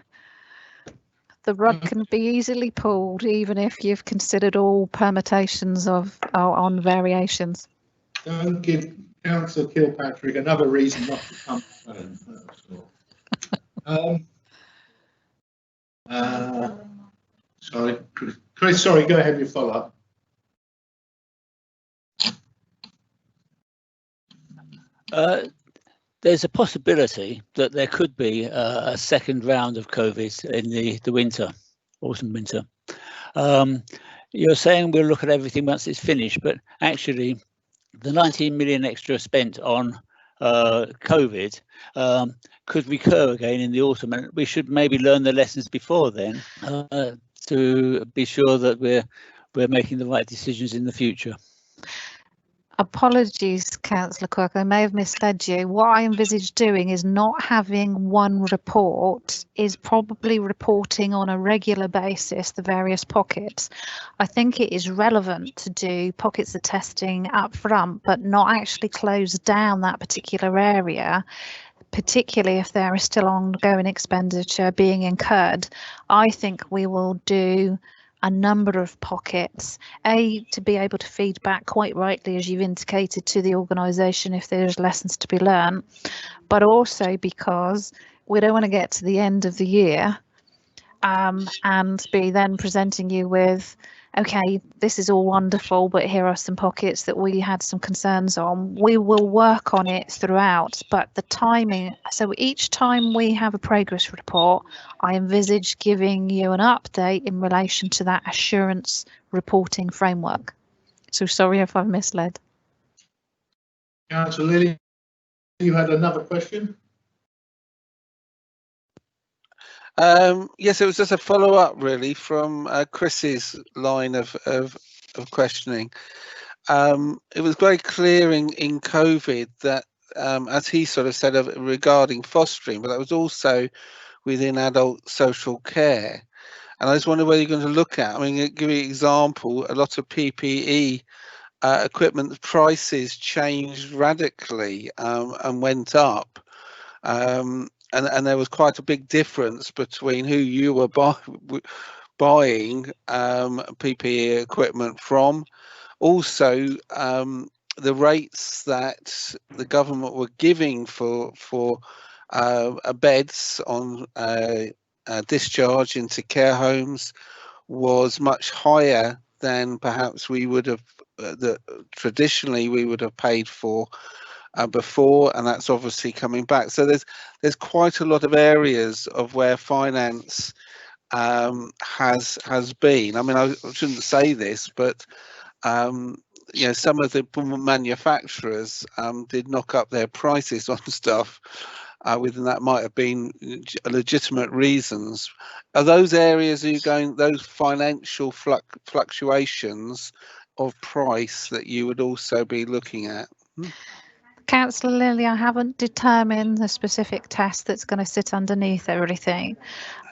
the rug can be easily pulled, even if you've considered all permutations on variations. Don't give Councillor Kilpatrick another reason not to come home. Sorry, Chris, sorry, go ahead with your follow-up. There's a possibility that there could be a second round of COVID in the winter, autumn winter. You're saying we'll look at everything once it's finished, but actually the 19 million extra spent on COVID could recur again in the autumn, and we should maybe learn the lessons before then to be sure that we're making the right decisions in the future. Apologies, Councillor Quirk, I may have misled you. What I envisage doing is not having one report, is probably reporting on a regular basis the various pockets. I think it is relevant to do pockets of testing up front, but not actually close down that particular area, particularly if there is still ongoing expenditure being incurred. I think we will do a number of pockets, to be able to feed back, quite rightly, as you've indicated, to the organisation if there's lessons to be learned, but also because we don't want to get to the end of the year and be then presenting you with, okay, this is all wonderful, but here are some pockets that we had some concerns on. We will work on it throughout, but the timing, so each time we have a progress report, I envisage giving you an update in relation to that assurance reporting framework. So sorry if I've misled. Councillor Lilly, you had another question? Yes, it was just a follow-up really from Chris's line of questioning. It was very clear in COVID that, as he sort of said regarding fostering, but that was also within adult social care. And I just wonder whether you're going to look at, I mean, I'll give you an example, a lot of PPE equipment prices changed radically and went up. And there was quite a big difference between who you were buying PPE equipment from. Also, the rates that the government were giving for beds on discharge into care homes was much higher than perhaps we would have traditionally we would have paid for before, and that's obviously coming back. So there's quite a lot of areas of where finance has been. I mean, I shouldn't say this, but you know, some of the manufacturers did knock up their prices on stuff. Within that might have been legitimate reasons. Are those areas are you going, those financial fluctuations of price that you would also be looking at? Councillor Lilly, I haven't determined the specific test that's going to sit underneath everything.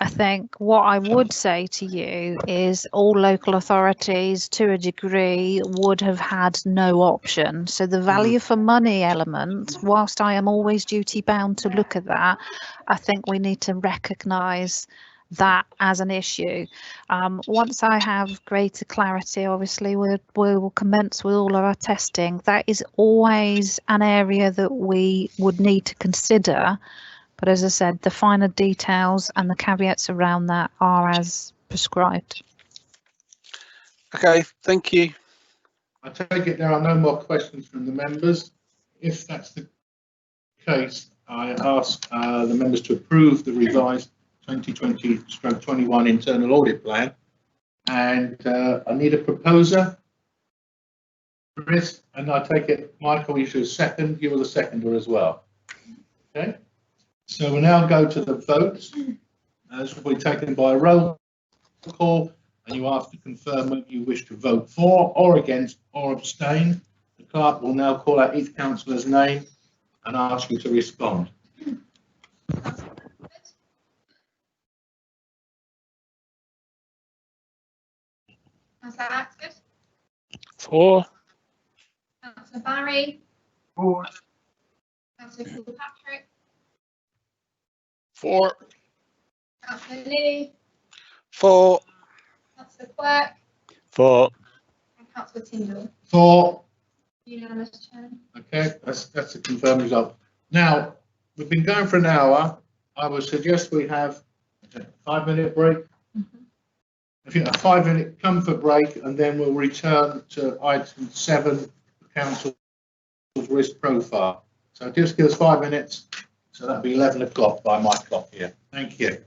I think what I would say to you is all local authorities, to a degree, would have had no option. So the value for money element, whilst I am always duty bound to look at that, I think we need to recognise that as an issue. Once I have greater clarity, obviously we will commence with all of our testing. That is always an area that we would need to consider, But as I said, the finer details and the caveats around that are as prescribed. Okay, thank you. I take it there are no more questions from the members. If that's the case, I ask the members to approve the revised 2020/21 internal audit plan. And I need a proposer. Chris, and I take it, Michael, you should second. You were the seconder as well. Okay. So we'll now go to the votes. This will be taken by roll call, and you have to confirm whether you wish to vote for or against or abstain. The clerk will now call out each councillor's name and ask you to respond. Councillor Axford, For. Councillor Barry, For. Councillor Kilpatrick, For. Councillor Lilly, For. Councillor Quirk, For. and Councillor Tyndall. For. Unanimous, Chairman. Okay, that's a confirmed result. Now, we've been going for an hour. I would suggest we have a 5-minute break. If you have a 5-minute comfort break, and then we'll return to item 7, the council's risk profile. So just give us 5 minutes. So that'll be 11 o'clock by my clock here. Thank you.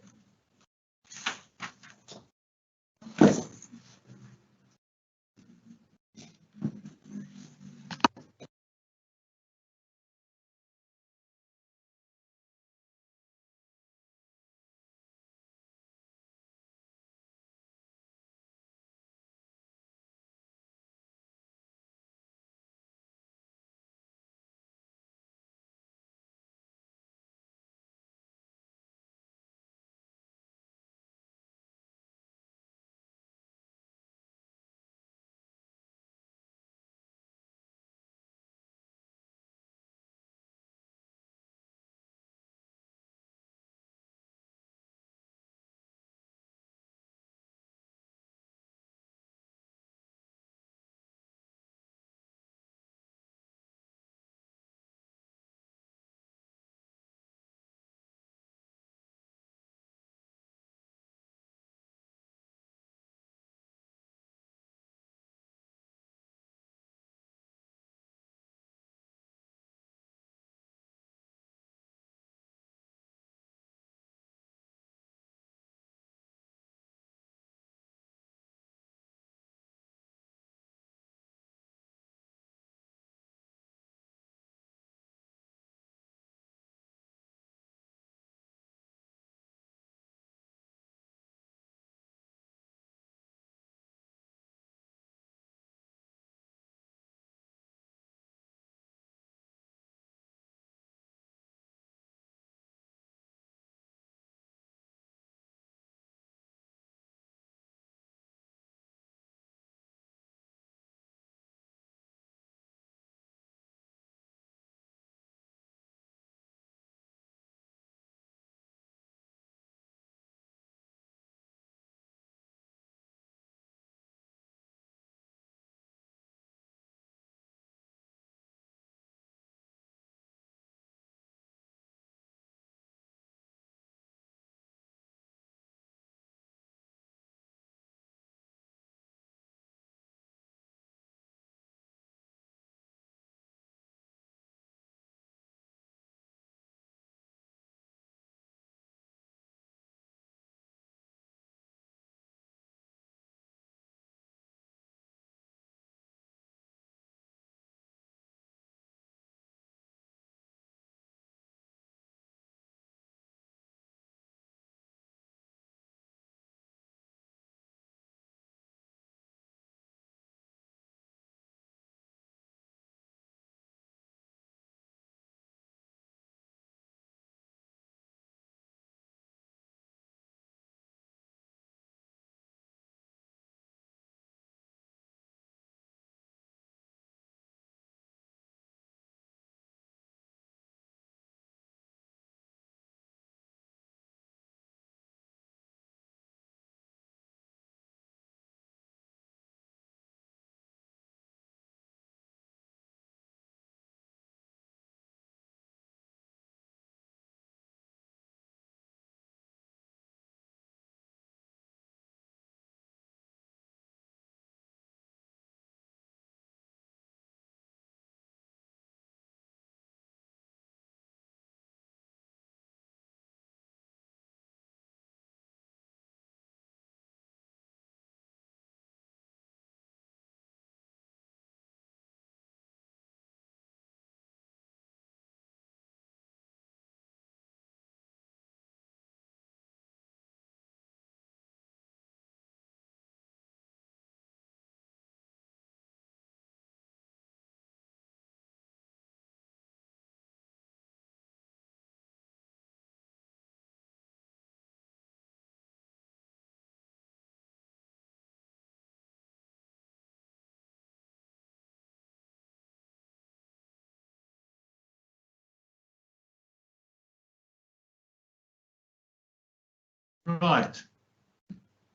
Right.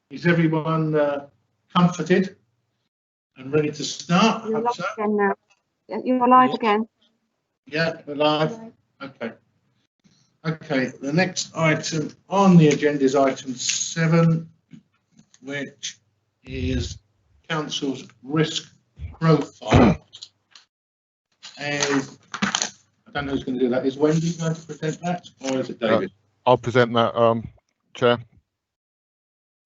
Is everyone comforted and ready to start? I You're hope live so. again now. You're live Yes. again. Yeah, we're live. Okay. Okay, the next item on the agenda is item 7, which is Council's risk profile. And I don't know who's going to do that. Is Wendy going to present that, or is it David? I'll present that, Chair.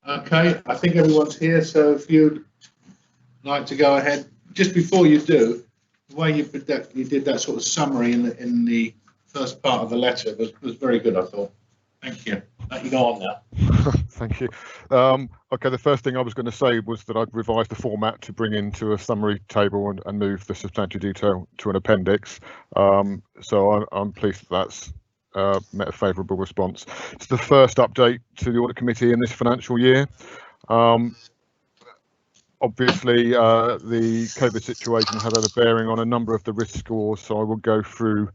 Okay, I think everyone's here, so if you'd like to go ahead, just before you do, the way you did that sort of summary in the first part of the letter was very good, I thought. Thank you. Let you go on now. Thank you. Okay, the first thing I was going to say was that I'd revised the format to bring into a summary table and move the substantial detail to an appendix. So I'm pleased that that's met a favourable response. It's the first update to the Audit Committee in this financial year. Obviously, the COVID situation has had a bearing on a number of the risk scores, so I will go through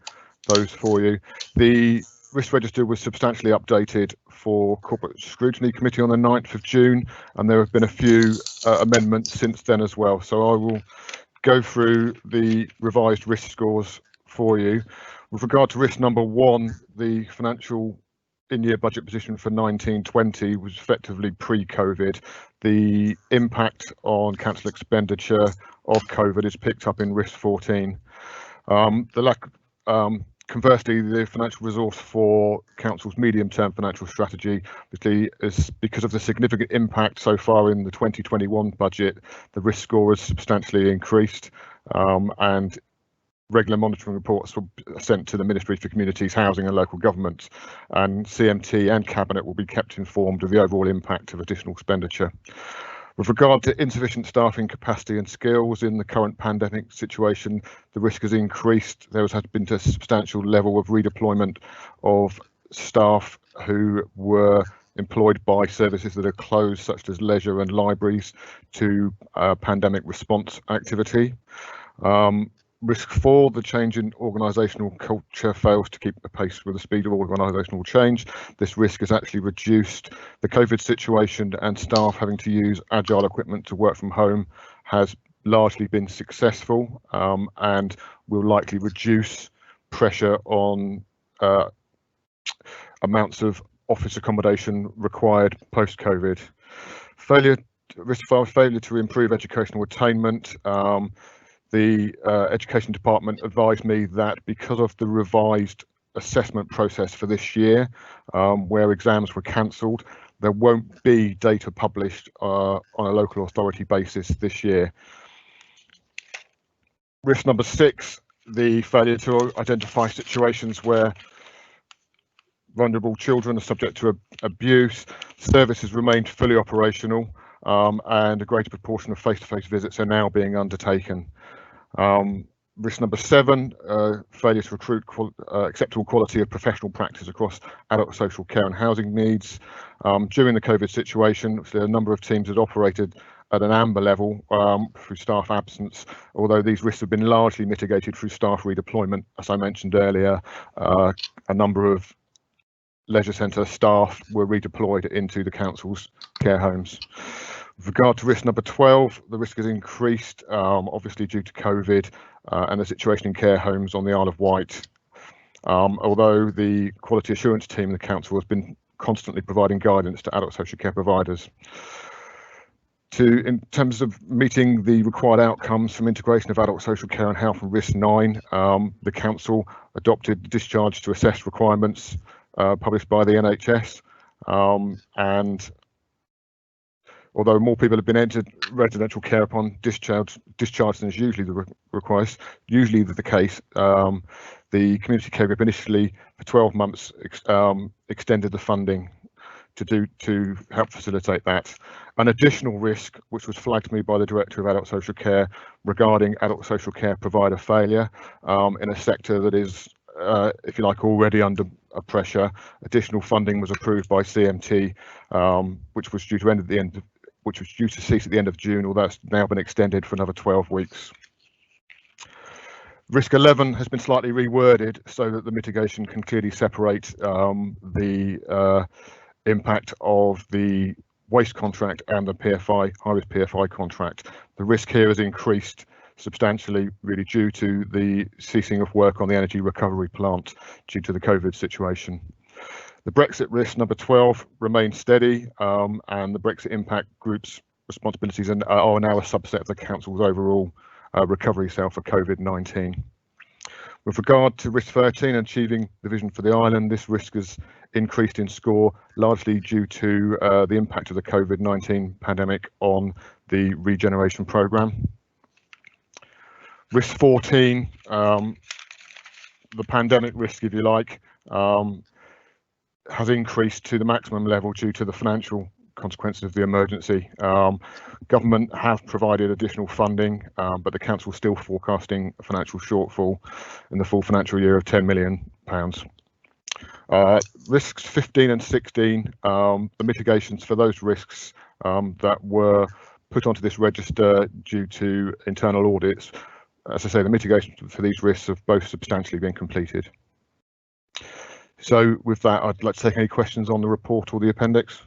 those for you. The risk register was substantially updated for Corporate Scrutiny Committee on the 9th of June, and there have been a few amendments since then as well. So I will go through the revised risk scores for you. With regard to risk number 1, the financial in-year budget position for 1920 was effectively pre-COVID. The impact on council expenditure of COVID is picked up in risk 14. Conversely, the financial resource for council's medium-term financial strategy is because of the significant impact so far in the 2021 budget. The risk score has substantially increased, and regular monitoring reports were sent to the Ministry for Communities, Housing and Local Government, and CMT and Cabinet will be kept informed of the overall impact of additional expenditure. With regard to insufficient staffing capacity and skills in the current pandemic situation, the risk has increased. There has been a substantial level of redeployment of staff who were employed by services that are closed, such as leisure and libraries, to pandemic response activity. Risk 4, the change in organisational culture fails to keep the pace with the speed of organisational change. This risk has actually reduced. The COVID situation and staff having to use agile equipment to work from home has largely been successful, and will likely reduce pressure on amounts of office accommodation required post-COVID. Risk 5, failure to improve educational attainment. The Education Department advised me that because of the revised assessment process for this year, where exams were cancelled, there won't be data published on a local authority basis this year. Risk number 6, the failure to identify situations where vulnerable children are subject to abuse. Services remained fully operational, and a greater proportion of face-to-face visits are now being undertaken. Risk number 7, failure to recruit acceptable quality of professional practice across adult social care and housing needs. During the COVID situation, a number of teams had operated at an amber level through staff absence, although these risks have been largely mitigated through staff redeployment. As I mentioned earlier, a number of leisure centre staff were redeployed into the council's care homes. With regard to risk number 12, the risk has increased, obviously due to COVID and the situation in care homes on the Isle of Wight. Although the quality assurance team in the council has been constantly providing guidance to adult social care providers. In terms of meeting the required outcomes from integration of adult social care and health and risk 9, the council adopted the discharge to assess requirements published by the NHS, and although more people have been entered residential care upon discharge than is usually the case, the community care group initially for 12 months extended the funding to help facilitate that. An additional risk, which was flagged to me by the Director of Adult Social Care regarding adult social care provider failure in a sector that is, if you like, already under pressure. Additional funding was approved by CMT, which was due to cease at the end of June, although that's now been extended for another 12 weeks. Risk 11 has been slightly reworded so that the mitigation can clearly separate the impact of the waste contract and the PFI, high-risk PFI contract. The risk here has increased substantially, really due to the ceasing of work on the energy recovery plant due to the COVID situation. The Brexit risk, number 12, remains steady, and the Brexit impact group's responsibilities are now a subset of the council's overall recovery cell for COVID-19. With regard to risk 13, achieving the vision for the island, this risk has increased in score largely due to the impact of the COVID-19 pandemic on the regeneration programme. Risk 14, the pandemic risk, if you like, has increased to the maximum level due to the financial consequences of the emergency. Government have provided additional funding, but the council is still forecasting a financial shortfall in the full financial year of £10 million. Risks 15 and 16, the mitigations for those risks that were put onto this register due to internal audits, as I say, the mitigations for these risks have both substantially been completed. So with that, I'd like to take any questions on the report or the appendix.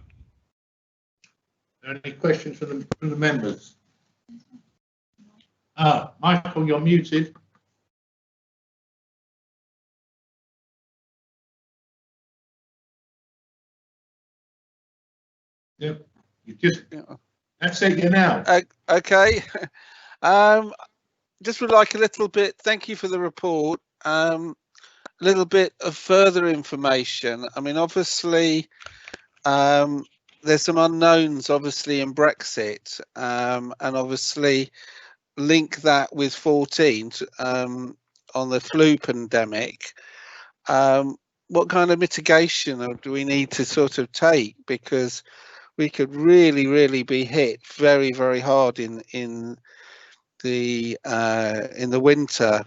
Any questions from the members? Michael, you're muted. Yep, you just, that's it, you're now. Okay. Just would like a little bit, thank you for the report. A little bit of further information. I mean, obviously, there's some unknowns, obviously, in Brexit, and obviously link that with 14 on the flu pandemic. What kind of mitigation do we need to sort of take? Because we could really be hit very, very hard in the winter,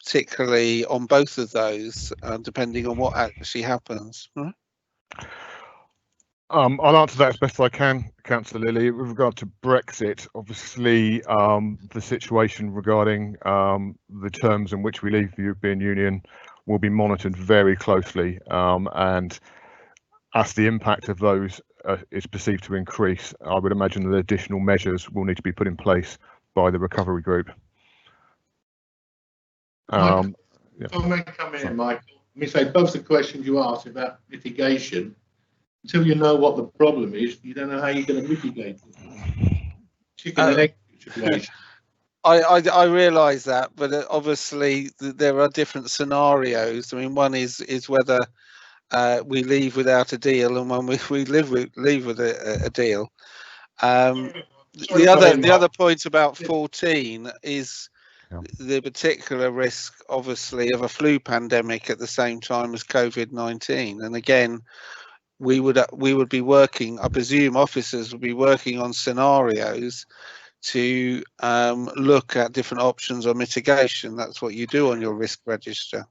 particularly on both of those, depending on what actually happens. Right? I'll answer that as best I can, Councillor Lilly. With regard to Brexit, obviously the situation regarding the terms in which we leave the European Union will be monitored very closely, and as the impact of those is perceived to increase, I would imagine that additional measures will need to be put in place by the recovery group. Yeah. If I may come in, Michael, let me say both the questions you asked about mitigation. Until you know what the problem is, you don't know how you're going to mitigate it. Chicken and egg situation. I realise that, but obviously there are different scenarios. I mean, one is whether we leave without a deal, and when we leave with a deal. The other point about 14 is the particular risk, obviously, of a flu pandemic at the same time as COVID-19, and again, we would be working, I presume officers would be working on scenarios to look at different options of mitigation. That's what you do on your risk register.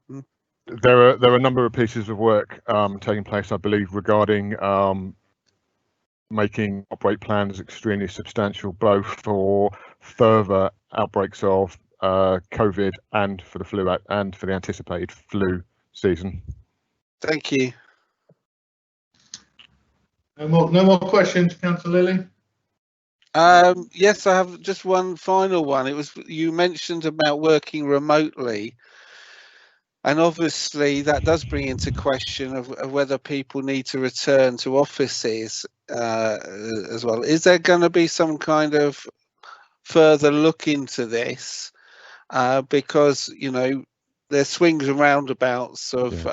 There are a number of pieces of work taking place, I believe, regarding making operate plans extremely substantial, both for further outbreaks of COVID and for the flu and for the anticipated flu season. Thank you. No more questions, Councillor Lilly? Yes, I have just one final one. It was, you mentioned about working remotely, and obviously that does bring into question of whether people need to return to offices as well. Is there going to be some kind of further look into this? Because, you know, there's swings and roundabouts of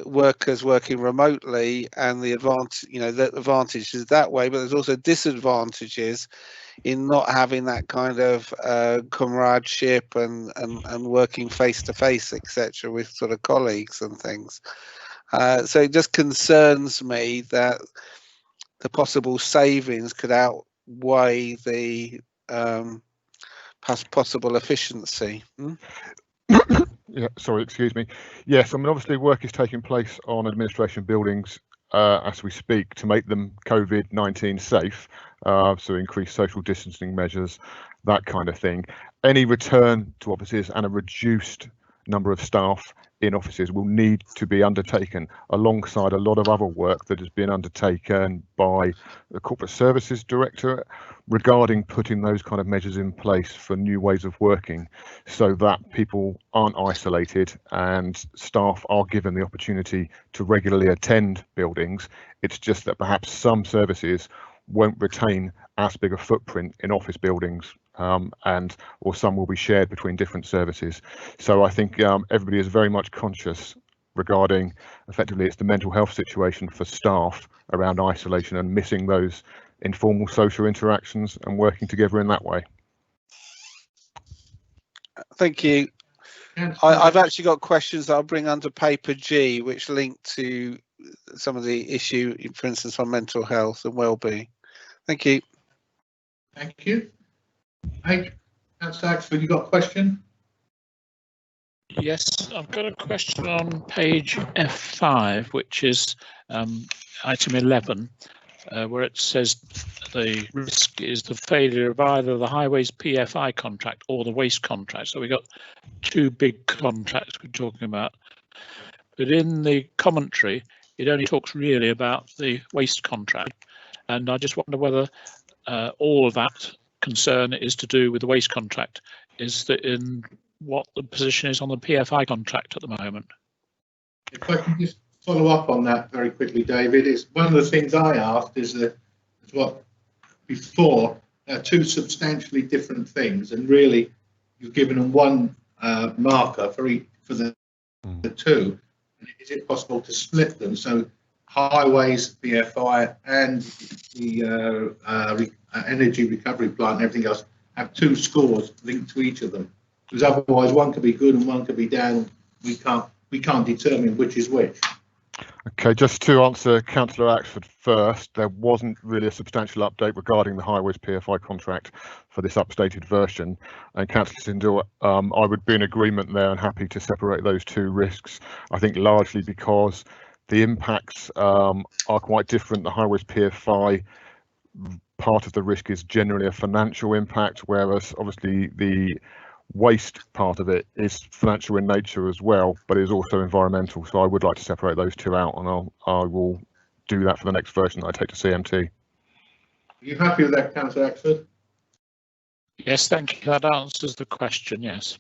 workers working remotely, and the advantage, you know, the advantage is that way, but there's also disadvantages in not having that kind of comradeship and working face to face, etc., with sort of colleagues and things. So it just concerns me that the possible savings could outweigh the possible efficiency. Yeah, sorry, excuse me. Yes, I mean, obviously work is taking place on administration buildings as we speak to make them COVID-19 safe, so increase social distancing measures, that kind of thing. Any return to offices and a reduced number of staff in offices will need to be undertaken alongside a lot of other work that has been undertaken by the Corporate Services Director regarding putting those kind of measures in place for new ways of working, so that people aren't isolated and staff are given the opportunity to regularly attend buildings. It's just that perhaps some services won't retain as big a footprint in office buildings, or some will be shared between different services. So I think everybody is very much conscious regarding, effectively, it's the mental health situation for staff around isolation and missing those informal social interactions and working together in that way. Thank you. I've actually got questions that I'll bring under paper G, which link to some of the issue, for instance, on mental health and well-being. Thank you. Thank you. Hey, Councillor Axford, you got a question? Yes, I've got a question on page F5, which is item 11, where it says the risk is the failure of either the highways PFI contract or the waste contract. So we've got two big contracts we're talking about. But in the commentary, it only talks really about the waste contract. And I just wonder whether all of that concern is to do with the waste contract. Is that in what the position is on the PFI contract at the moment? If I can just follow up on that very quickly, David, it's one of the things I asked is that what before two substantially different things, and really you've given them one marker for each for the two. Is it possible to split them so highways, PFI, and the energy recovery plant and everything else have two scores linked to each of them? Because otherwise one could be good and one could be down. We can't determine which is which. Okay, just to answer Councillor Axford first, there wasn't really a substantial update regarding the highways PFI contract for this updated version. And Councillor Tindall, I would be in agreement there and happy to separate those two risks. I think largely because the impacts are quite different. The highways PFI part of the risk is generally a financial impact, whereas obviously the waste part of it is financial in nature as well, but is also environmental. So I would like to separate those two out, and I will do that for the next version that I take to CMT. Are you happy with that, Councillor Axford? Yes, thank you. That answers the question, yes.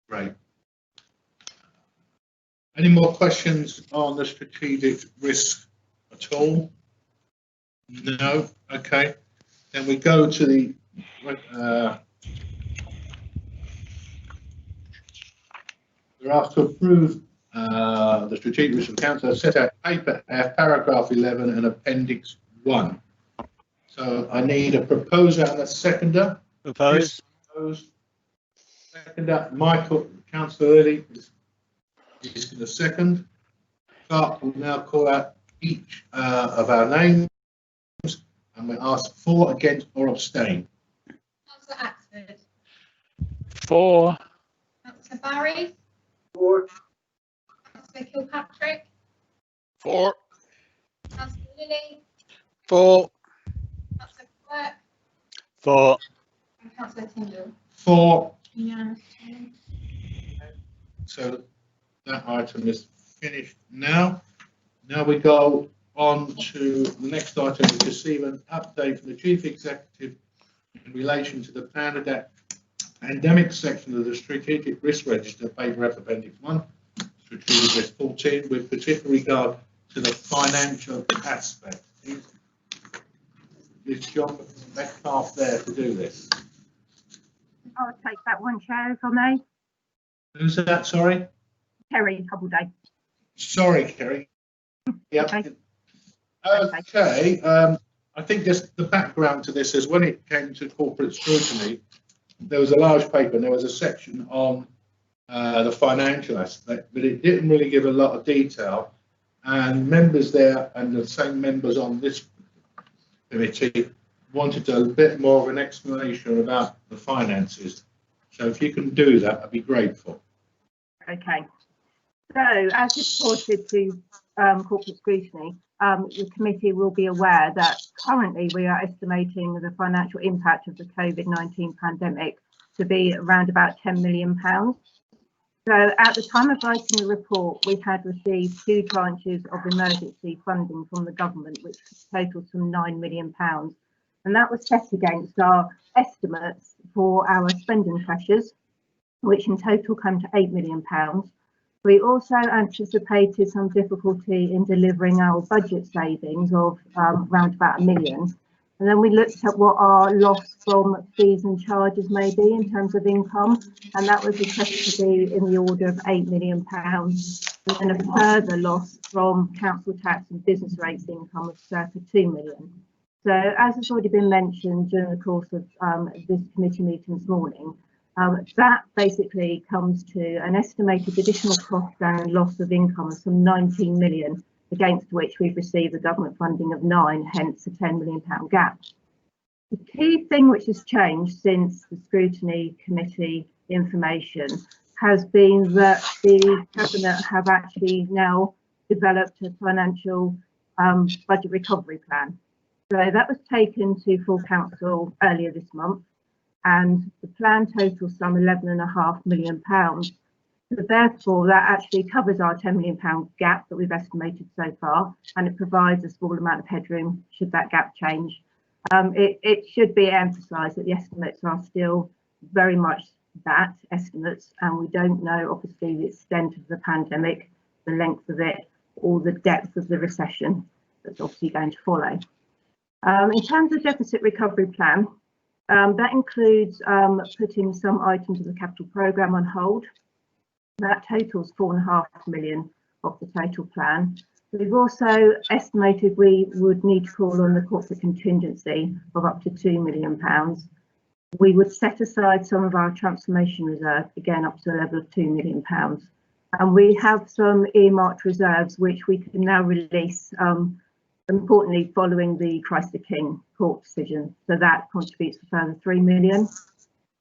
Great. Any more questions on the strategic risk at all? No? Okay. Then we go to the we're asked to approve the strategic risk of the council set out paper F, paragraph 11 and appendix 1. So I need a proposer and a seconder. Proposed. Seconder, Michael, Councillor Lilly is going to second. Clerk will now call out each of our names and we ask for, against or abstain. Councillor Axford. For. Councillor Barry. For. Councillor Kilpatrick. For. Councillor Lilly. For. Councillor Quirk. For. And Councillor Tindall. For. Unanimous. So that item is finished now. Now we go on to the next item, is to receive an update from the Chief Executive in relation to the pandemic section of the Strategic Risk Register, paper F Appendix 1, Strategic Risk 14, with particular regard to the financial aspect. Is John Metcalf there to do this? I'll take that one, Chair, if I may. Who's that, sorry? Kerry Doubleday. Sorry, Kerry. Yep. Okay. Okay. I think just the background to this is when it came to corporate scrutiny, there was a large paper and there was a section on the financial aspect, but it didn't really give a lot of detail. And members there and the same members on this committee wanted a bit more of an explanation about the finances. So if you can do that, I'd be grateful. Okay. So as reported to corporate scrutiny, the committee will be aware that currently we are estimating the financial impact of the COVID-19 pandemic to be around about £10 million. So at the time of writing the report, we had received 2 tranches of emergency funding from the government, which totaled some £9 million. And that was set against our estimates for our spending pressures, which in total come to £8 million. We also anticipated some difficulty in delivering our budget savings of around about £1 million. And then we looked at what our loss from fees and charges may be in terms of income, and that was assessed to be in the order of £8 million, and a further loss from council tax and business rates income of circa £2 million. So, as has already been mentioned during the course of this committee meeting this morning, that basically comes to an estimated additional cost and loss of income of some 19 million, against which we've received the government funding of 9, hence a £10 million gap. The key thing which has changed since the scrutiny committee information has been that the Cabinet have actually now developed a financial budget recovery plan. So that was taken to full council earlier this month, and the plan totals some £11.5 million. So therefore, that actually covers our £10 million gap that we've estimated so far, and it provides a small amount of headroom should that gap change. It should be emphasised that the estimates are still very much that, estimates, and we don't know obviously the extent of the pandemic, the length of it, or the depth of the recession that's obviously going to follow. In terms of deficit recovery plan, that includes putting some items of the capital programme on hold. That totals £4.5 million of the total plan. We've also estimated we would need to call on the corporate contingency of up to £2 million. We would set aside some of our transformation reserve, again up to a level of £2 million. And we have some earmarked reserves which we can now release, importantly following the Christ the King court decision. So that contributes a further £3 million.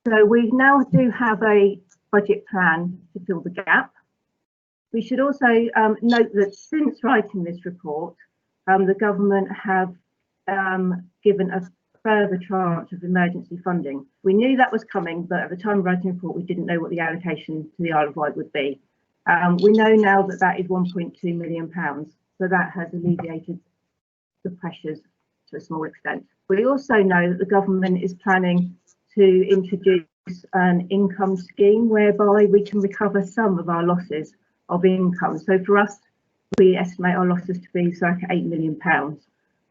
So we now do have a budget plan to fill the gap. We should also note that since writing this report, the government have given a further tranche of emergency funding. We knew that was coming, but at the time of writing the report, we didn't know what the allocation to the Isle of Wight would be. We know now that that is £1.2 million, so that has alleviated the pressures to a small extent. We also know that the government is planning to introduce an income scheme whereby we can recover some of our losses of income. So for us, we estimate our losses to be circa £8 million.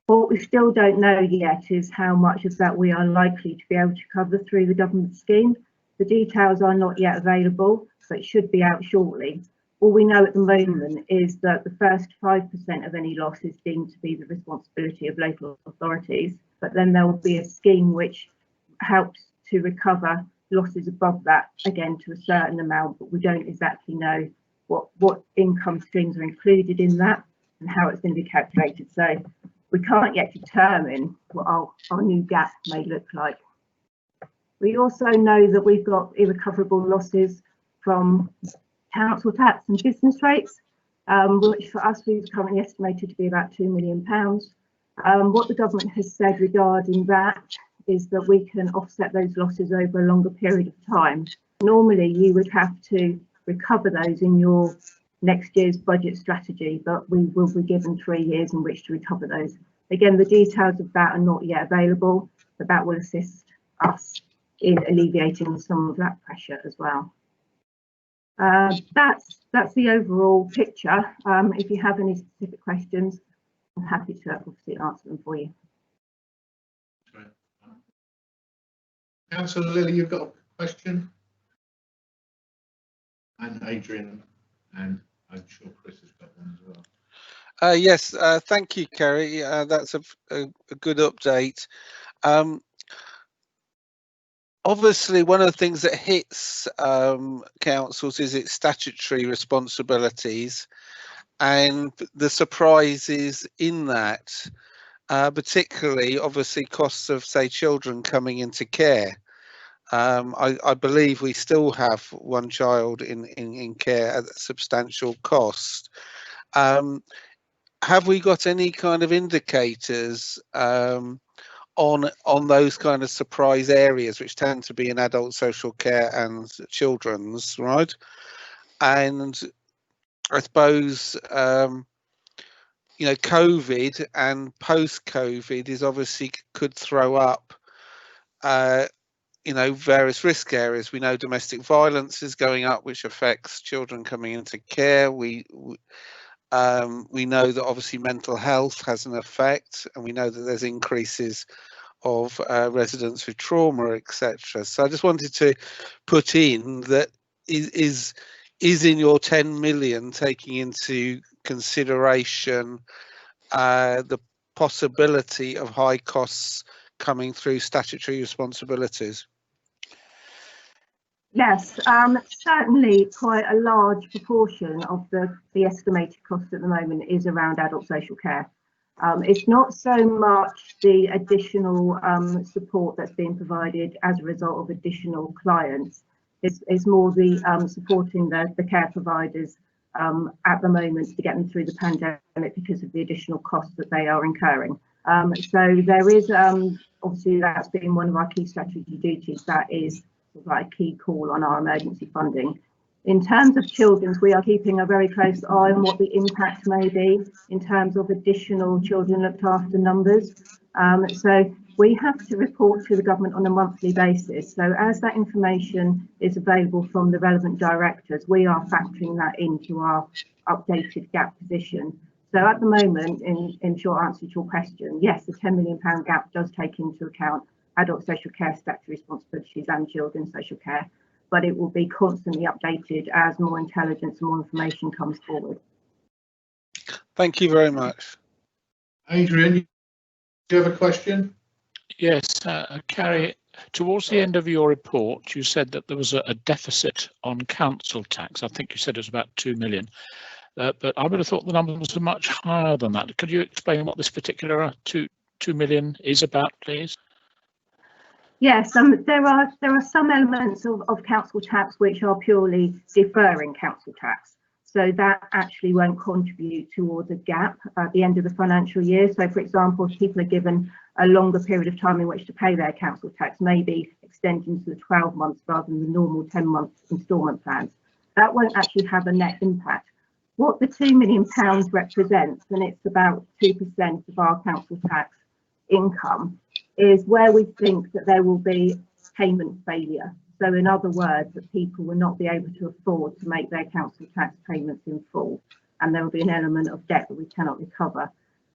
What we still don't know yet is how much of that we are likely to be able to cover through the government scheme. The details are not yet available, but should be out shortly. All we know at the moment is that the first 5% of any loss is deemed to be the responsibility of local authorities, but then there will be a scheme which helps to recover losses above that, again to a certain amount, but we don't exactly know what income streams are included in that and how it's going to be calculated. So we can't yet determine what our new gap may look like. We also know that we've got irrecoverable losses from council tax and business rates, which for us is currently estimated to be about £2 million. What the government has said regarding that is that we can offset those losses over a longer period of time. Normally you would have to recover those in your next year's budget strategy, but we will be given 3 years in which to recover those. Again, the details of that are not yet available, but that will assist us in alleviating some of that pressure as well. That's the overall picture. If you have any specific questions, I'm happy to obviously answer them for you. Councillor Lilly, you've got a question? And Adrian, and I'm sure Chris has got one as well. Yes, thank you, Kerry. That's a good update. Obviously, one of the things that hits councils is its statutory responsibilities, and the surprises in that, particularly obviously costs of, say, children coming into care. I believe we still have one child in care at a substantial cost. Have we got any kind of indicators on those kind of surprise areas, which tend to be in adult social care and children's, right? and I suppose you know, COVID and post-COVID is obviously could throw up you know, various risk areas. We know domestic violence is going up, which affects children coming into care. We know that obviously mental health has an effect, and we know that there's increases of residents with trauma, etc. So I just wanted to put in that is in your 10 million taking into consideration the possibility of high costs coming through statutory responsibilities? Yes, certainly quite a large proportion of the estimated cost at the moment is around adult social care. It's not so much the additional support that's being provided as a result of additional clients. It's more the supporting the care providers at the moment to get them through the pandemic because of the additional costs that they are incurring. So there is obviously that's been one of our key statutory duties. That is like a key call on our emergency funding. In terms of children's, we are keeping a very close eye on what the impact may be in terms of additional children looked after numbers. So we have to report to the government on a monthly basis. So as that information is available from the relevant directors, we are factoring that into our updated gap position. So at the moment, in short answer to your question, yes, the £10 million gap does take into account adult social care statutory responsibilities and children's social care, but it will be constantly updated as more intelligence and more information comes forward. Thank you very much. Adrian, do you have a question? Yes, Carrie, towards the end of your report, you said that there was a deficit on council tax. I think you said it was about 2 million, but I would have thought the numbers were much higher than that. Could you explain what this particular 2 million is about, please? Yes, there are some elements of council tax which are purely deferring council tax. So that actually won't contribute towards a gap at the end of the financial year. So for example, if people are given a longer period of time in which to pay their council tax, maybe extending to the 12 months rather than the normal 10-month instalment plans, that won't actually have a net impact. What the £2 million represents, and it's about 2% of our council tax income, is where we think that there will be payment failure. So in other words, that people will not be able to afford to make their council tax payments in full, and there will be an element of debt that we cannot recover.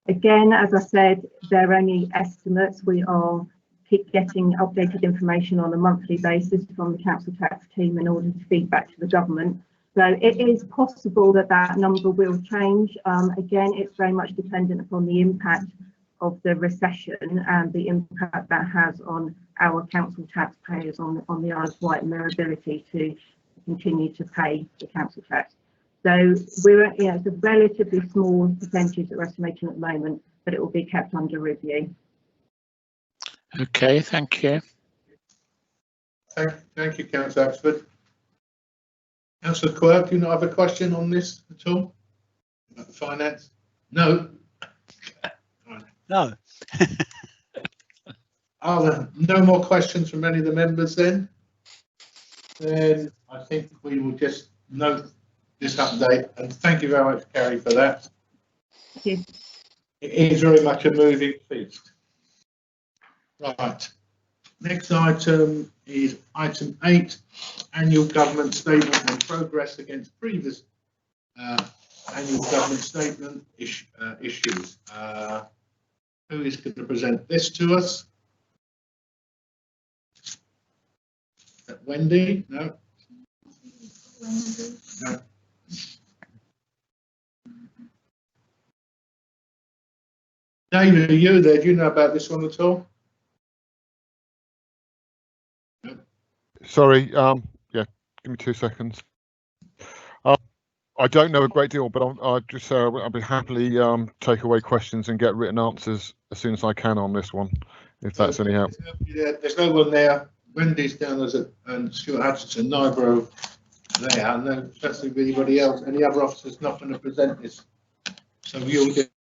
Again, as I said, they're only estimates. We are keep getting updated information on a monthly basis from the council tax team in order to feed back to the government. So it is possible that that number will change. Again, it's very much dependent upon the impact of the recession and the impact that has on our council taxpayers on the Isle of Wight and their ability to continue to pay the council tax. So we're, you know, it's a relatively small percentage that we're estimating at the moment, but it will be kept under review. Okay, thank you. Thank you, Councillor Axford. Councillor Quirk, do you not have a question on this at all? About the finance? No. No. Are there no more questions from any of the members then? Then I think we will just note this update, and thank you very much, Carrie, for that. Thank you. It is very much a moving feast. Right. Next item is item 8, annual government statement and progress against previous annual government statement issues. Who is going to present this to us? Is that Wendy? No. No. David, are you there? Do you know about this one at all? No. Sorry, yeah, give me 2 seconds. I don't know a great deal, but I'll be happily take away questions and get written answers as soon as I can on this one, if that's any help. There's no one there. Wendy's down as and Stuart Hutchinson, neither are there. No, especially with anybody else. Any other officers not going to present this. So you'll just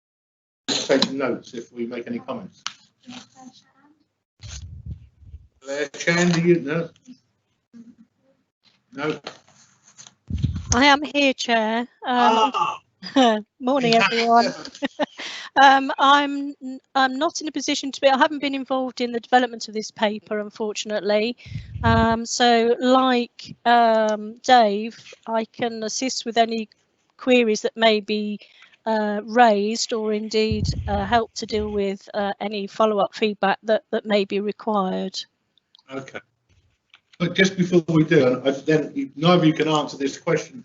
take notes if we make any comments. Claire Chan, do you know? No. I am here, Chair. Morning, everyone. I'm not in a position to be. I haven't been involved in the development of this paper, unfortunately. So, like Dave, I can assist with any queries that may be raised, or indeed help to deal with any follow-up feedback that may be required. Okay. But just before we do, and then neither of you can answer this question.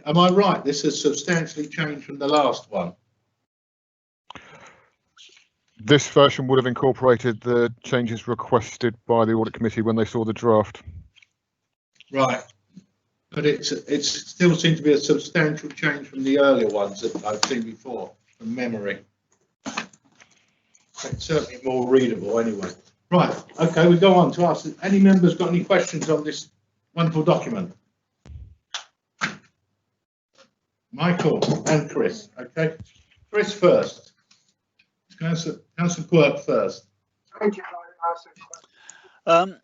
Am I right? This has substantially changed from the last one. This version would have incorporated the changes requested by the Audit Committee when they saw the draft. Right. But it still seems to be a substantial change from the earlier ones that I've seen before, from memory. It's certainly more readable anyway. Right, okay, we go on to ask, any members got any questions on this wonderful document? Michael and Chris, okay. Chris first. Councillor Quirk first. Thank you. I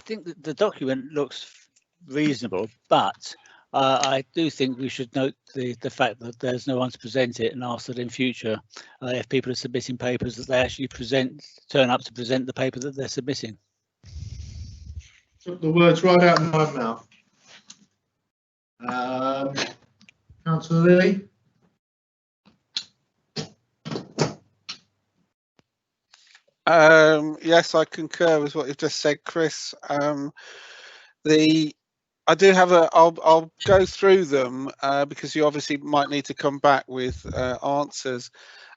think that the document looks reasonable, but I do think we should note the fact that there's no one to present it, and ask that in future, if people are submitting papers, that they actually turn up to present the paper that they're submitting. Took the words right out of my mouth. Councillor Lilly. Yes, I concur with what you've just said, Chris. I do have I'll go through them because you obviously might need to come back with answers.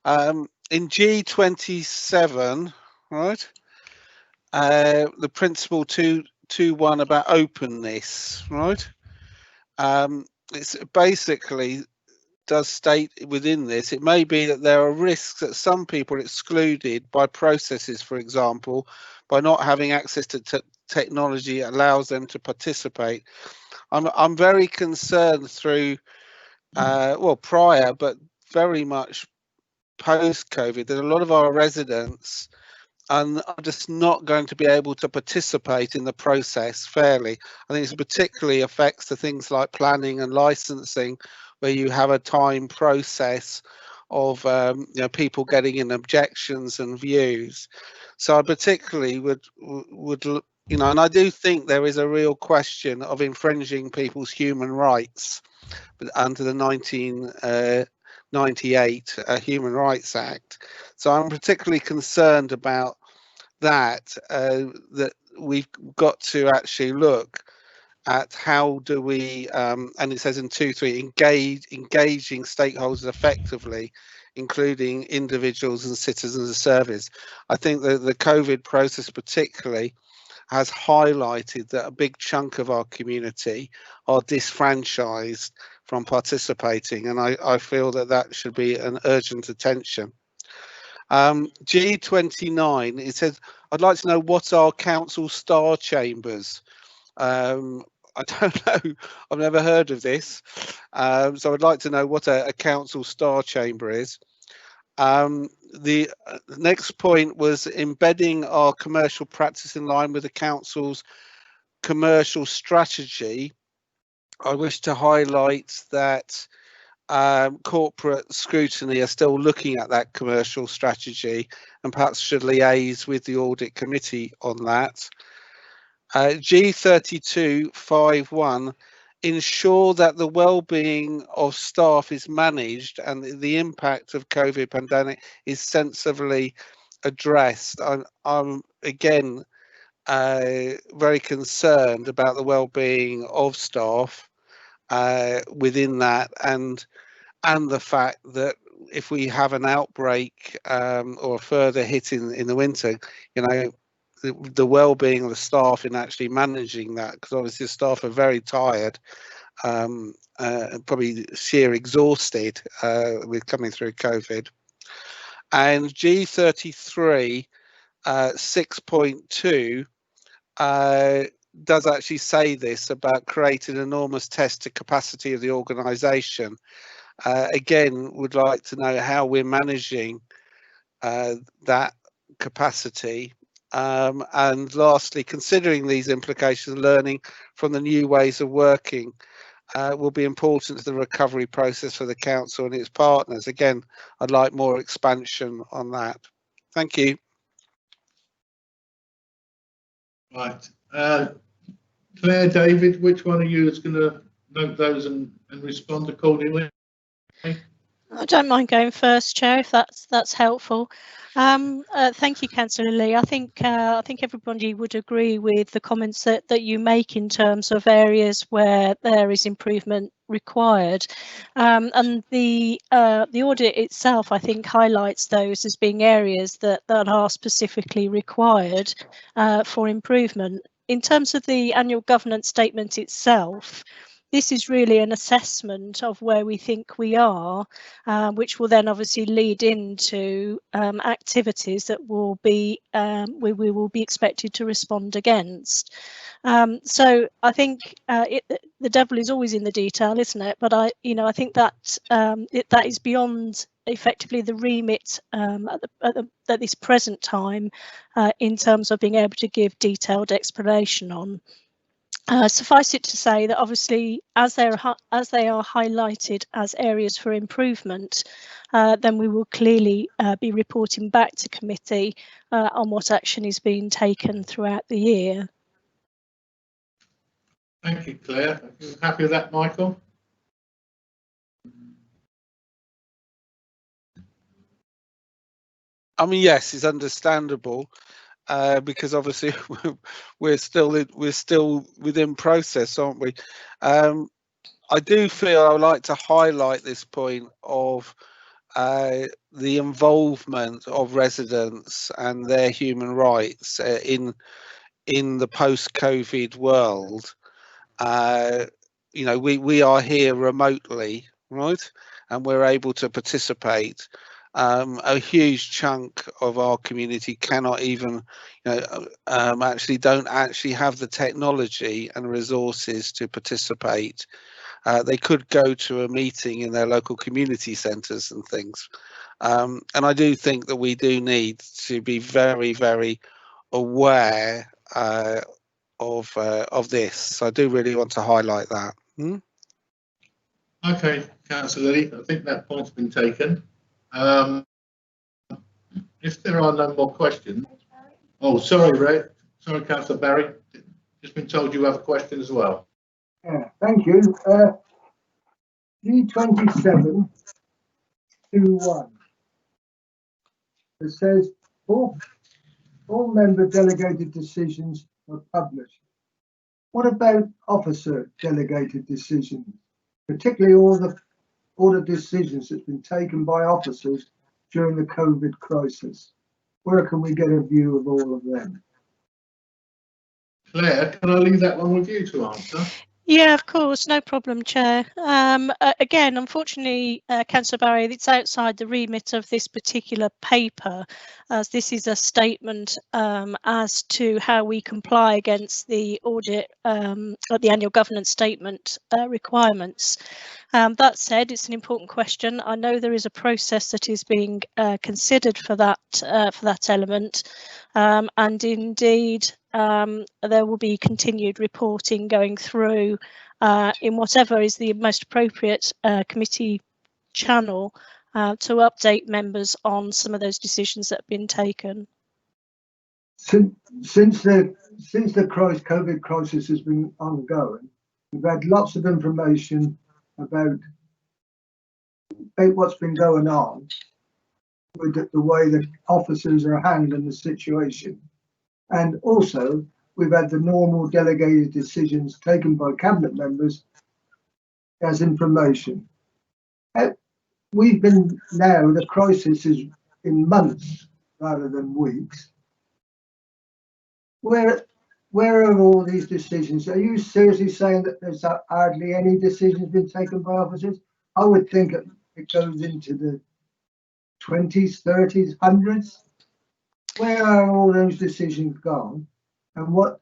In G27, right? The principle 2.1 about openness, right? It's basically does state within this, it may be that there are risks that some people are excluded by processes, for example, by not having access to technology that allows them to participate. I'm very concerned through, well, prior, but very much post-COVID, that a lot of our residents are just not going to be able to participate in the process fairly. I think it particularly affects the things like planning and licensing, where you have a time process of people getting in objections and views. So I particularly would and I do think there is a real question of infringing people's human rights under the 1998 Human Rights Act. So I'm particularly concerned about that, that we've got to actually look at how do we, and it says in 2.3, engaging stakeholders effectively, including individuals and citizens of service. I think that the COVID process particularly has highlighted that a big chunk of our community are disfranchised from participating, and I feel that that should be an urgent attention. G29, it says, I'd like to know what are council star chambers. I don't know, I've never heard of this, so I'd like to know what a council star chamber is. The next point was embedding our commercial practice in line with the council's commercial strategy. I wish to highlight that corporate scrutiny are still looking at that commercial strategy and perhaps should liaise with the audit committee on that. G32.5.1, ensure that the well-being of staff is managed and the impact of COVID pandemic is sensibly addressed. I'm again very concerned about the well-being of staff within that, and the fact that if we have an outbreak or a further hit in the winter, the well-being of the staff in actually managing that, because obviously the staff are very tired, probably sheer exhausted with coming through COVID. And G33 6.2 does actually say this about creating an enormous test to capacity of the organisation. Again, would like to know how we're managing that capacity. And lastly, considering these implications, learning from the new ways of working will be important to the recovery process for the council and its partners. Again, I'd like more expansion on that. Thank you. Right. Claire, David, which one of you is going to note those and respond accordingly? I don't mind going first, Chair, if that's helpful. Thank you, Councillor Lee. I think everybody would agree with the comments that you make in terms of areas where there is improvement required, and the audit itself, I think, highlights those as being areas that are specifically required for improvement. In terms of the annual governance statement itself, this is really an assessment of where we think we are, which will then obviously lead into activities that will be we will be expected to respond against. So I think the devil is always in the detail, isn't it? But I think that that is beyond effectively the remit at this present time in terms of being able to give detailed explanation on. Suffice it to say that obviously as they are highlighted as areas for improvement, then we will clearly be reporting back to committee on what action is being taken throughout the year. Thank you, Claire. Are you happy with that, Michael? I mean, yes, it's understandable. Because obviously we're still within process, aren't we? I do feel I would like to highlight this point of the involvement of residents and their human rights in the post-COVID world. You know, we are here remotely, right, and we're able to participate. A huge chunk of our community cannot even, actually don't have the technology and resources to participate. They could go to a meeting in their local community centres and things. And I do think that we do need to be very, very aware of this. So I do really want to highlight that. Okay, Councillor Lee, I think that point's been taken. If there are no more questions, oh, sorry, Ray. Sorry, Councillor Barry. Just been told you have a question as well. Yeah, thank you. G2721. It says all member delegated decisions are published. What about officer delegated decisions, particularly all the decisions that's been taken by officers during the COVID crisis? Where can we get a view of all of them? Claire, can I leave that one with you to answer? Yeah, of course, no problem, Chair. Again, unfortunately, Councillor Barry, it's outside the remit of this particular paper, as this is a statement as to how we comply against the audit, the annual governance statement requirements. That said, it's an important question. I know there is a process that is being considered for that element, and indeed there will be continued reporting going through in whatever is the most appropriate committee channel to update members on some of those decisions that have been taken. Since the COVID crisis has been ongoing, we've had lots of information about what's been going on with the way that officers are handling the situation. And also, we've had the normal delegated decisions taken by cabinet members as information. We've been now, the crisis is in months rather than weeks. Where are all these decisions? Are you seriously saying that there's hardly any decisions been taken by officers? I would think it goes into the 20s, 30s, hundreds. Where are all those decisions gone, and what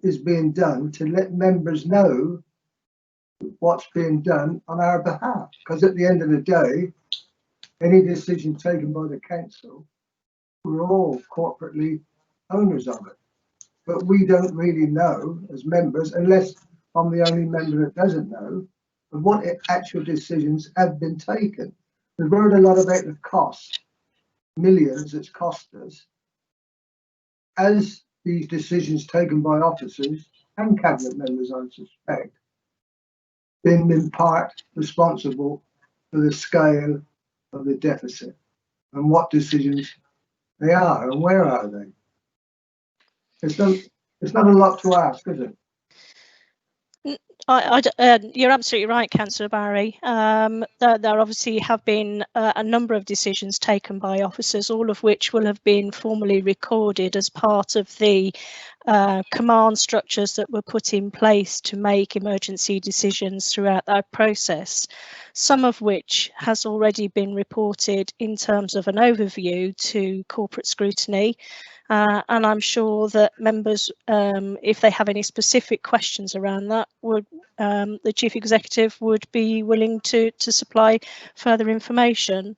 is being done to let members know what's being done on our behalf? Because at the end of the day, any decision taken by the council, we're all corporately owners of it. But we don't really know as members, unless I'm the only member that doesn't know, of what actual decisions have been taken. We've heard a lot about the cost, millions it's cost us. As these decisions taken by officers and cabinet members, I suspect, been in part responsible for the scale of the deficit and what decisions they are and where are they? It's not a lot to ask, is it? You're absolutely right, Councillor Barry. There obviously have been a number of decisions taken by officers, all of which will have been formally recorded as part of the command structures that were put in place to make emergency decisions throughout that process, some of which has already been reported in terms of an overview to corporate scrutiny. And I'm sure that members, if they have any specific questions around that, would the Chief Executive would be willing to supply further information.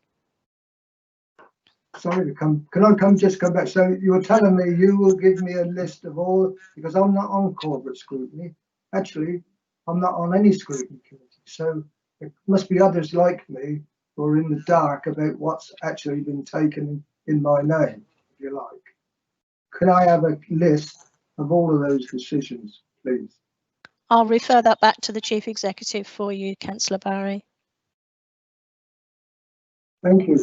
Sorry to come. Can I just come back? So you were telling me you will give me a list of all, because I'm not on corporate scrutiny. Actually, I'm not on any scrutiny committee. So it must be others like me who are in the dark about what's actually been taken in my name, if you like. Can I have a list of all of those decisions, please? I'll refer that back to the Chief Executive for you, Councillor Barry. Thank you.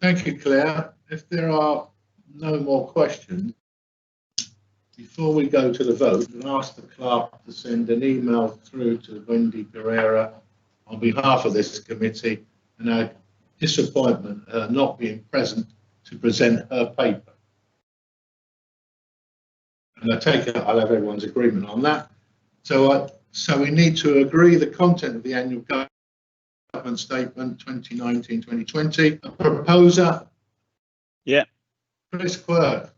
Thank you, Claire. If there are no more questions, before we go to the vote, I'll ask the clerk to send an email through to Wendy Pereira on behalf of this committee and our disappointment at her not being present to present her paper. And I take it I'll have everyone's agreement on that. So we need to agree the content of the annual government statement 2019-2020. A proposer. Yeah. Chris Quirk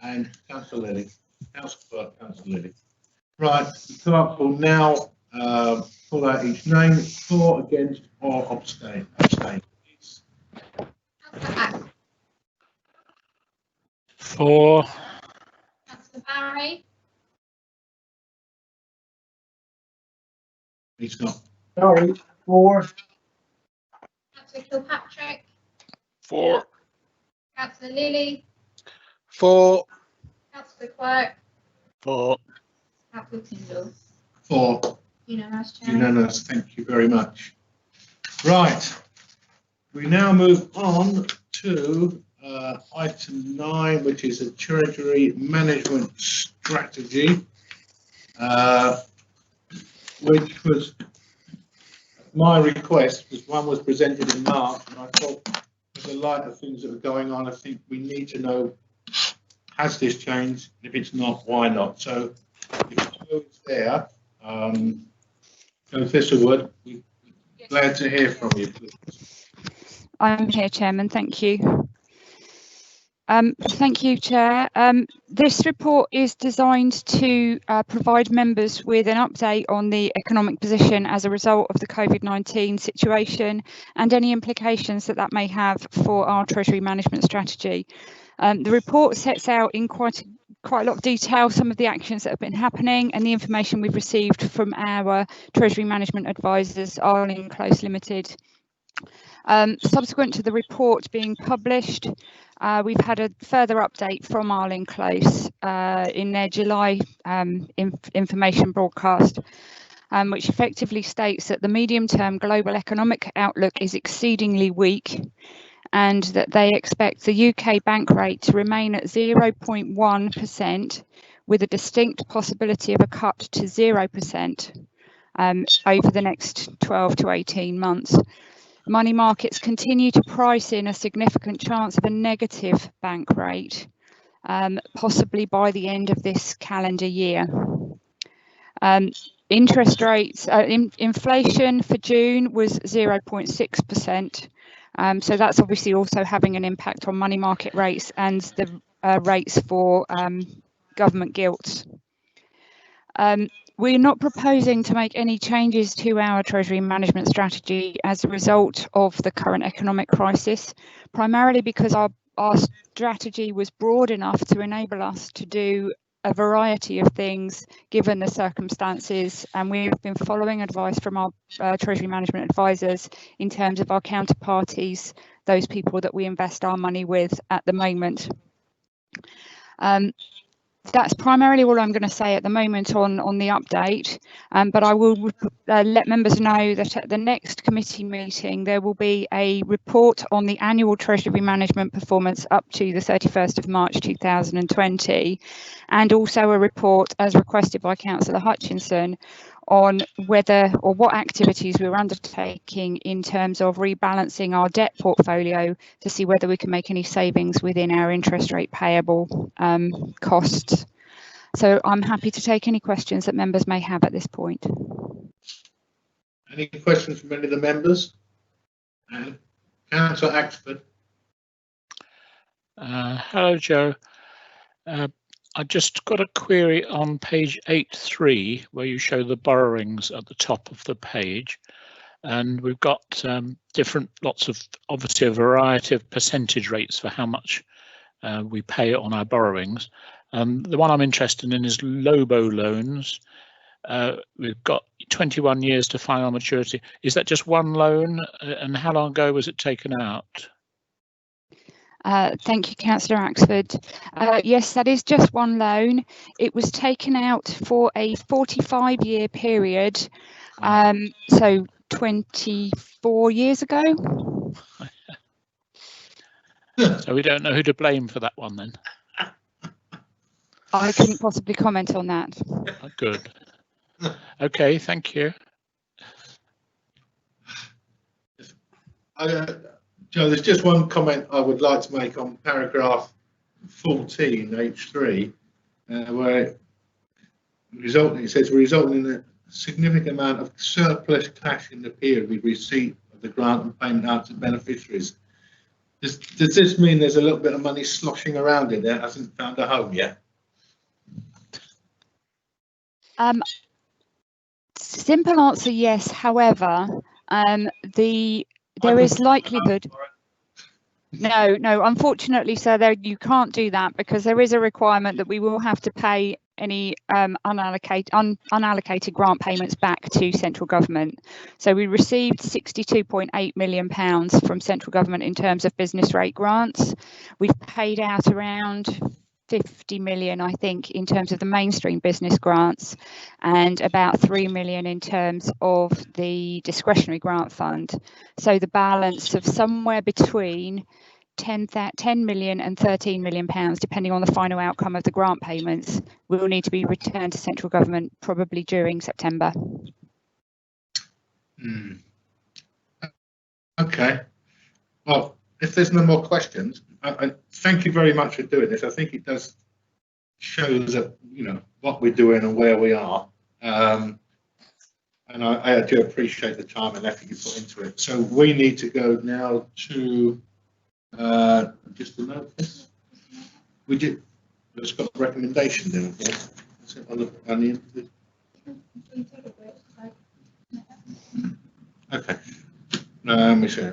and Councillor Lilly. Councillor Lilly. Right, the clerk will now pull out each name. For, against, or abstain. Abstain. For. Councillor Barry. He's not. Sorry, for. Councillor Kilpatrick. For. Councillor Lilly. For. Councillor Quirk. For. Councillor Tyndall. For. Unanimous, Chair. Unanimous, thank you very much. Right, we now move on to item 9, which is a Treasury Management Strategy, which was my request, because one was presented in March, and I thought, with the light of things that are going on, I think we need to know, has this changed? If it's not, why not? So if it's there, Thistlewood, we're glad to hear from you, please. I'm here, Chairman. Thank you. Thank you, Chair. This report is designed to provide members with an update on the economic position as a result of the COVID-19 situation and any implications that may have for our Treasury management strategy. The report sets out in quite a lot of detail some of the actions that have been happening and the information we've received from our Treasury management advisors, Arling Close Limited. Subsequent to the report being published, we've had a further update from Arling Close in their July information broadcast, which effectively states that the medium-term global economic outlook is exceedingly weak and that they expect the UK bank rate to remain at 0.1% with a distinct possibility of a cut to 0% over the next 12 to 18 months. Money markets continue to price in a significant chance of a negative bank rate, possibly by the end of this calendar year. Interest rates, inflation for June was 0.6%. So that's obviously also having an impact on money market rates and the rates for government gilts. We're not proposing to make any changes to our Treasury management strategy as a result of the current economic crisis, primarily because our strategy was broad enough to enable us to do a variety of things given the circumstances, and we've been following advice from our Treasury Management advisors in terms of our counterparties, those people that we invest our money with at the moment. That's primarily all I'm going to say at the moment on the update, but I will let members know that at the next committee meeting there will be a report on the annual Treasury Management performance up to the 31st of March 2020, and also a report as requested by Councillor Hutchinson on whether or what activities we're undertaking in terms of rebalancing our debt portfolio to see whether we can make any savings within our interest rate payable costs. So I'm happy to take any questions that members may have at this point. Any questions from any of the members? Councillor Axford. Hello, Joe. I just got a query on page 8.3 where you show the borrowings at the top of the page, and we've got lots of, obviously a variety of percentage rates for how much we pay on our borrowings. The one I'm interested in is Lobo loans. We've got 21 years to final maturity. Is that just one loan, and how long ago was it taken out? Thank you, Councillor Axford. Yes, that is just one loan. It was taken out for a 45-year period, so 24 years ago. So we don't know who to blame for that one then? I couldn't possibly comment on that. Good. Okay, thank you. Joe, there's just one comment I would like to make on paragraph 14, H3, where it says resulting in a significant amount of surplus cash in the period with receipt of the grant and payment out to beneficiaries. Does this mean there's a little bit of money sloshing around in there that hasn't found a home yet? Simple answer, yes. However, there is likelihood. No, unfortunately, sir, you can't do that because there is a requirement that we will have to pay any unallocated grant payments back to central government. So we received £62.8 million from central government in terms of business rate grants. We've paid out around 50 million, I think, in terms of the mainstream business grants, and about 3 million in terms of the discretionary grant fund. So the balance of somewhere between 10 million and 13 million pounds, depending on the final outcome of the grant payments, will need to be returned to central government probably during September. Okay. Well, if there's no more questions, I thank you very much for doing this. I think it does show that, you know, what we're doing and where we are. And I do appreciate the time and effort you put into it. So we need to go now to just a notice. We did. It's got a recommendation there. Yeah? Okay. Let me see.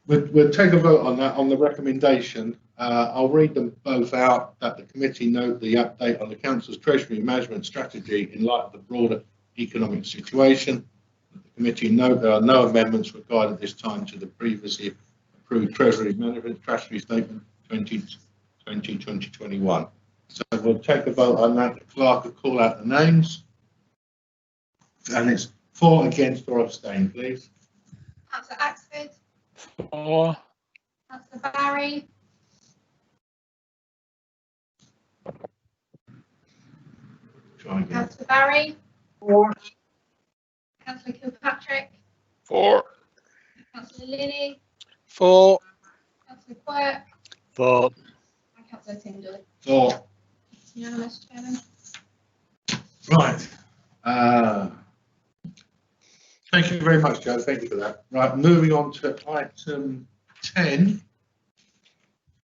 We'll take a vote on that, on the recommendation. I'll read them both out. That the committee note the update on the Council's Treasury Management strategy in light of the broader economic situation. The committee note there are no amendments required at this time to the previously approved Treasury Management Strategy Statement 2020-2021. So we'll take a vote on that. The clerk will call out the names. And it's for, against, or abstain, please. Councillor Axford. For. Councillor Barry. Councillor Barry. For. Councillor Kilpatrick. For. Councillor Lilly. For. Councillor Quirk. For. And Councillor Tyndall. For. Unanimous, Chairman. Right. Thank you very much, Joe. Thank you for that. Right, moving on to item 10,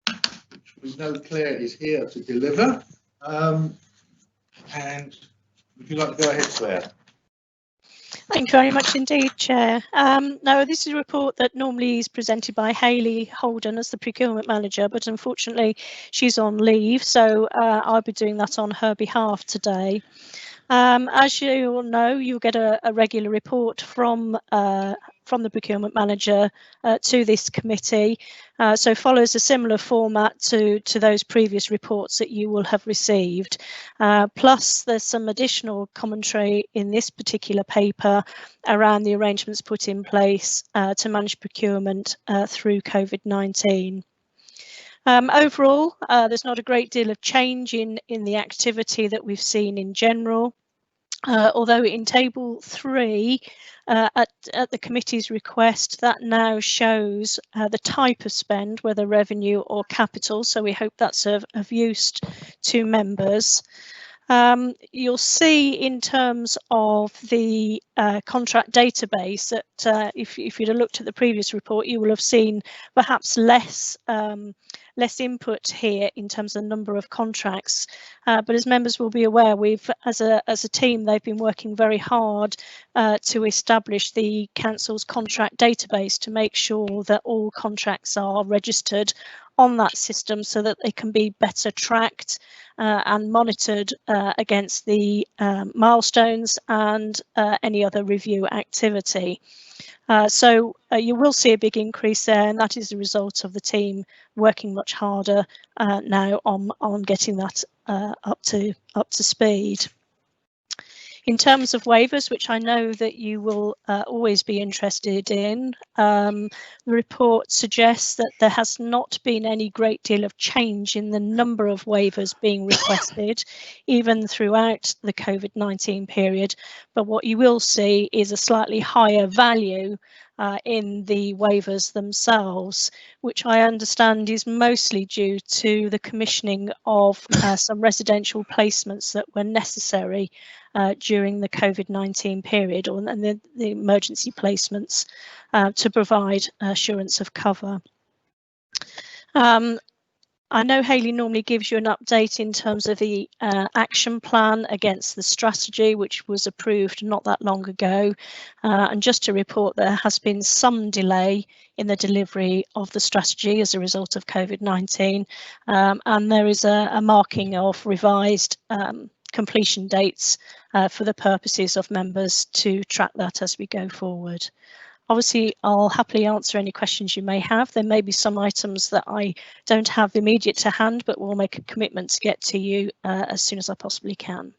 which we know Claire is here to deliver. And would you like to go ahead, Claire? Thank you very much indeed, Chair. No, this is a report that normally is presented by Hayley Holden as the procurement manager, but unfortunately she's on leave, so I'll be doing that on her behalf today. As you all know, you'll get a regular report from the procurement manager to this committee, so follows a similar format to those previous reports that you will have received. Plus, there's some additional commentary in this particular paper around the arrangements put in place to manage procurement through COVID-19. Overall, there's not a great deal of change in the activity that we've seen in general. Although in table 3, at the committee's request, that now shows the type of spend, whether revenue or capital, so we hope that's of use to members. You'll see in terms of the contract database that if you'd have looked at the previous report, you will have seen perhaps less input here in terms of the number of contracts, but as members will be aware, we've as a team, they've been working very hard to establish the council's contract database to make sure that all contracts are registered on that system so that they can be better tracked and monitored against the milestones and any other review activity. So you will see a big increase there, and that is a result of the team working much harder now on getting that up to speed. In terms of waivers, which I know that you will always be interested in, the report suggests that there has not been any great deal of change in the number of waivers being requested, even throughout the COVID-19 period. But what you will see is a slightly higher value in the waivers themselves, which I understand is mostly due to the commissioning of some residential placements that were necessary during the COVID-19 period, and the emergency placements to provide assurance of cover. I know Hayley normally gives you an update in terms of the action plan against the strategy, which was approved not that long ago. And just to report, there has been some delay in the delivery of the strategy as a result of COVID-19. And there is a marking of revised completion dates for the purposes of members to track that as we go forward. Obviously, I'll happily answer any questions you may have. There may be some items that I don't have immediate to hand, but we'll make a commitment to get to you as soon as I possibly can.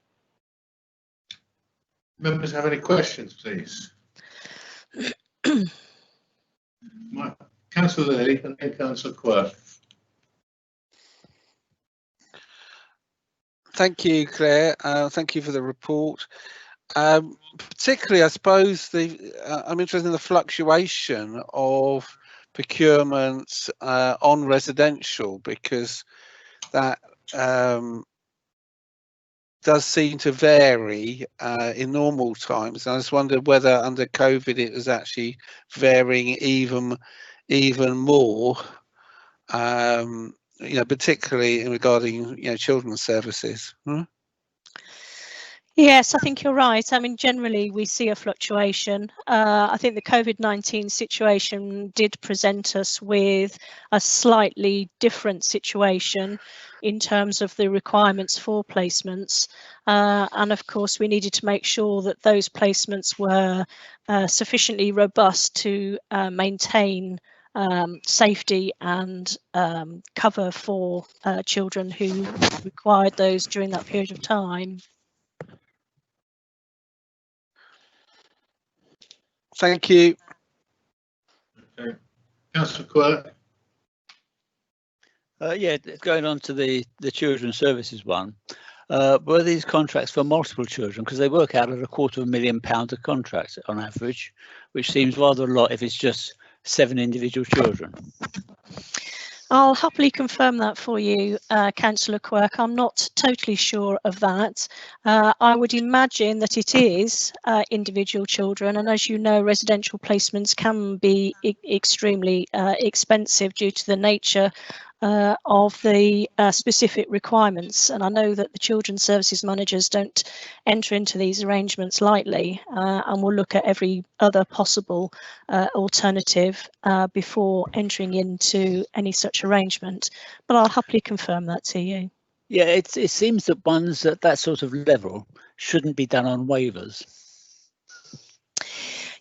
Members have any questions, please? Councillor Lilly and then Councillor Quirk. Thank you, Claire. Thank you for the report. Particularly, I suppose I'm interested in the fluctuation of procurement on residential, because that does seem to vary in normal times. And I just wondered whether under COVID it was actually varying even more, particularly regarding children's services. Yes, I think you're right. I mean, generally we see a fluctuation. I think the COVID-19 situation did present us with a slightly different situation in terms of the requirements for placements. And of course, we needed to make sure that those placements were sufficiently robust to maintain safety and cover for children who required those during that period of time. Thank you. Okay. Councillor Quirk. Yeah, going on to the children's services one. Were these contracts for multiple children? Because they work out at £250,000 a contract on average, which seems rather a lot if it's just 7 individual children. I'll happily confirm that for you, Councillor Quirk. I'm not totally sure of that. I would imagine that it is individual children, and as you know, residential placements can be extremely expensive due to the nature of the specific requirements. And I know that the children's services managers don't enter into these arrangements lightly, and will look at every other possible alternative before entering into any such arrangement. But I'll happily confirm that to you. Yeah, it seems that ones at that sort of level shouldn't be done on waivers.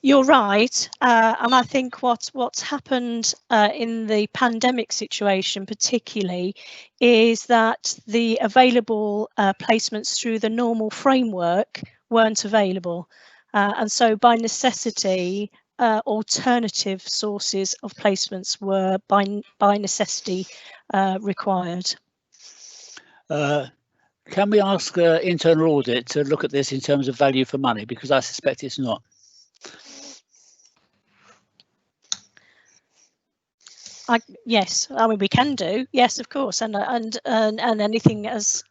You're right, and I think what's happened in the pandemic situation particularly is that the available placements through the normal framework weren't available, and so by necessity alternative sources of placements were by necessity required. Can we ask internal audit to look at this in terms of value for money, because I suspect it's not. Yes, I mean we can do. Yes, of course, and anything as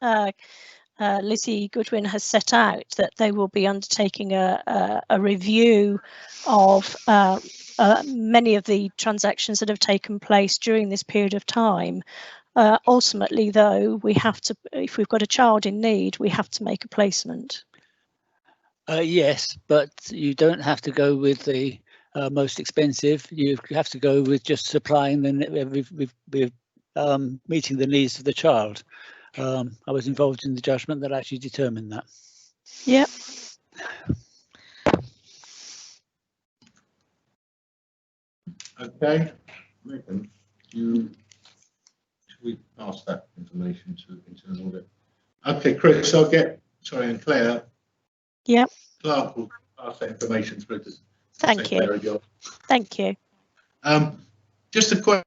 Lizzie Goodwin has set out, that they will be undertaking a review of many of the transactions that have taken place during this period of time. Ultimately, though, we have to, if we've got a child in need, we have to make a placement. Yes, but you don't have to go with the most expensive. You have to go with just supplying with meeting the needs of the child. I was involved in the judgment that actually determined that. Yep. Okay, Megan, should we pass that information to internal audit? Okay, Chris, and Claire. Yep. Clark will pass that information through to Thank you. Thank you. Just a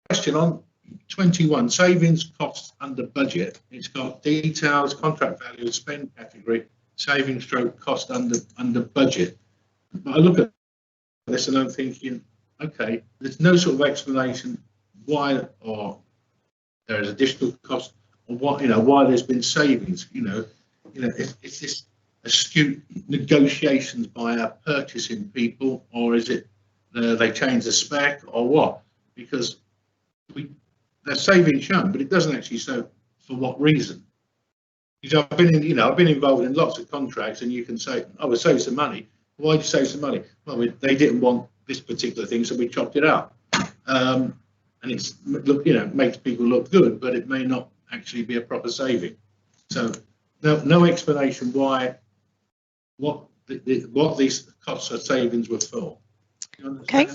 question on 21, savings costs under budget. It's got details, contract value, spend category, savings stroke cost under budget. But I look at this and I'm thinking, okay, there's no sort of explanation why or there is additional cost, or what, why there's been savings. It's this astute negotiations by our purchasing people, or is it they change the spec, or what? Because they're savings shown, but it doesn't actually show for what reason. Because I've been involved in lots of contracts, and you can say, "Oh, we saved some money." Why did you save some money? Well, they didn't want this particular thing, so we chopped it out. And it's makes people look good, but it may not actually be a proper saving. So no explanation why what these costs or savings were for. Okay.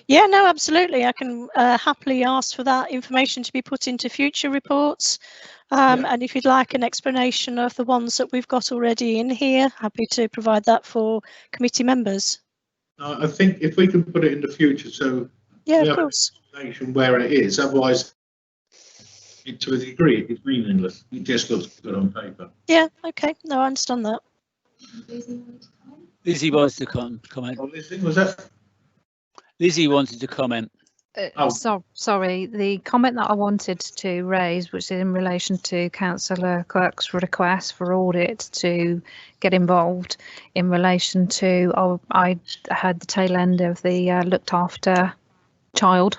Yeah, no, absolutely. I can happily ask for that information to be put into future reports. And if you'd like an explanation of the ones that we've got already in here, happy to provide that for committee members. I think if we can put it in the future, so yeah, of course, explanation where it is. Otherwise, to a degree, it's meaningless. It just looks good on paper. Yeah. Okay. No, I understand that. Lizzie wants to comment. Oh, Lizzie, was that? Lizzie wanted to comment. Sorry, the comment that I wanted to raise, which is in relation to Councillor Quirk's request for audit to get involved in relation to, I had the tail end of the looked after child.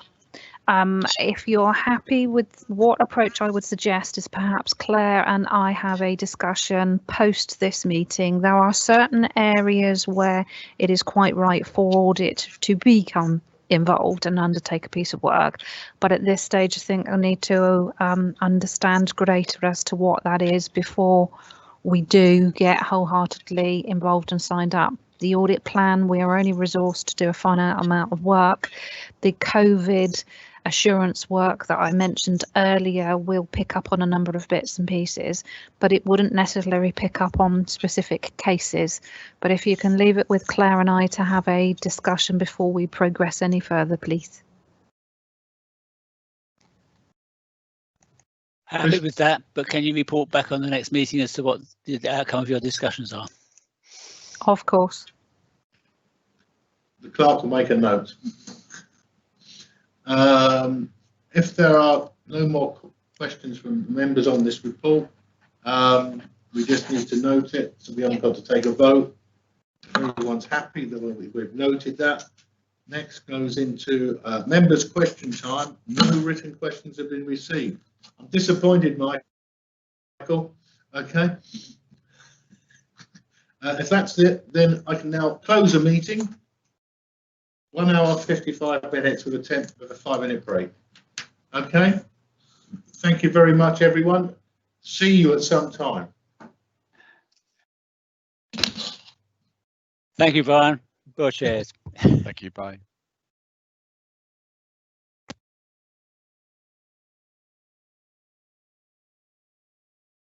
If you're happy with what approach I would suggest is perhaps Claire and I have a discussion post this meeting. There are certain areas where it is quite right for audit to become involved and undertake a piece of work, but at this stage I think I need to understand greater as to what that is before we do get wholeheartedly involved and signed up. The audit plan, we are only resourced to do a finite amount of work. The COVID assurance work that I mentioned earlier will pick up on a number of bits and pieces, but it wouldn't necessarily pick up on specific cases. But if you can leave it with Claire and I to have a discussion before we progress any further, please. Happy with that, but can you report back on the next meeting as to what the outcome of your discussions are? Of course. The clerk will make a note. If there are no more questions from members on this report, we just need to note it, so we haven't got to take a vote. If everyone's happy that we've noted that, Next goes into members' question time. No written questions have been received. I'm disappointed, Michael. Okay. If that's it, then I can now close the meeting. 1 hour 55 minutes with a 5-minute break. Okay. Thank you very much, everyone. See you at some time. Thank you, Brian. Go Cheers. Thank you. Bye.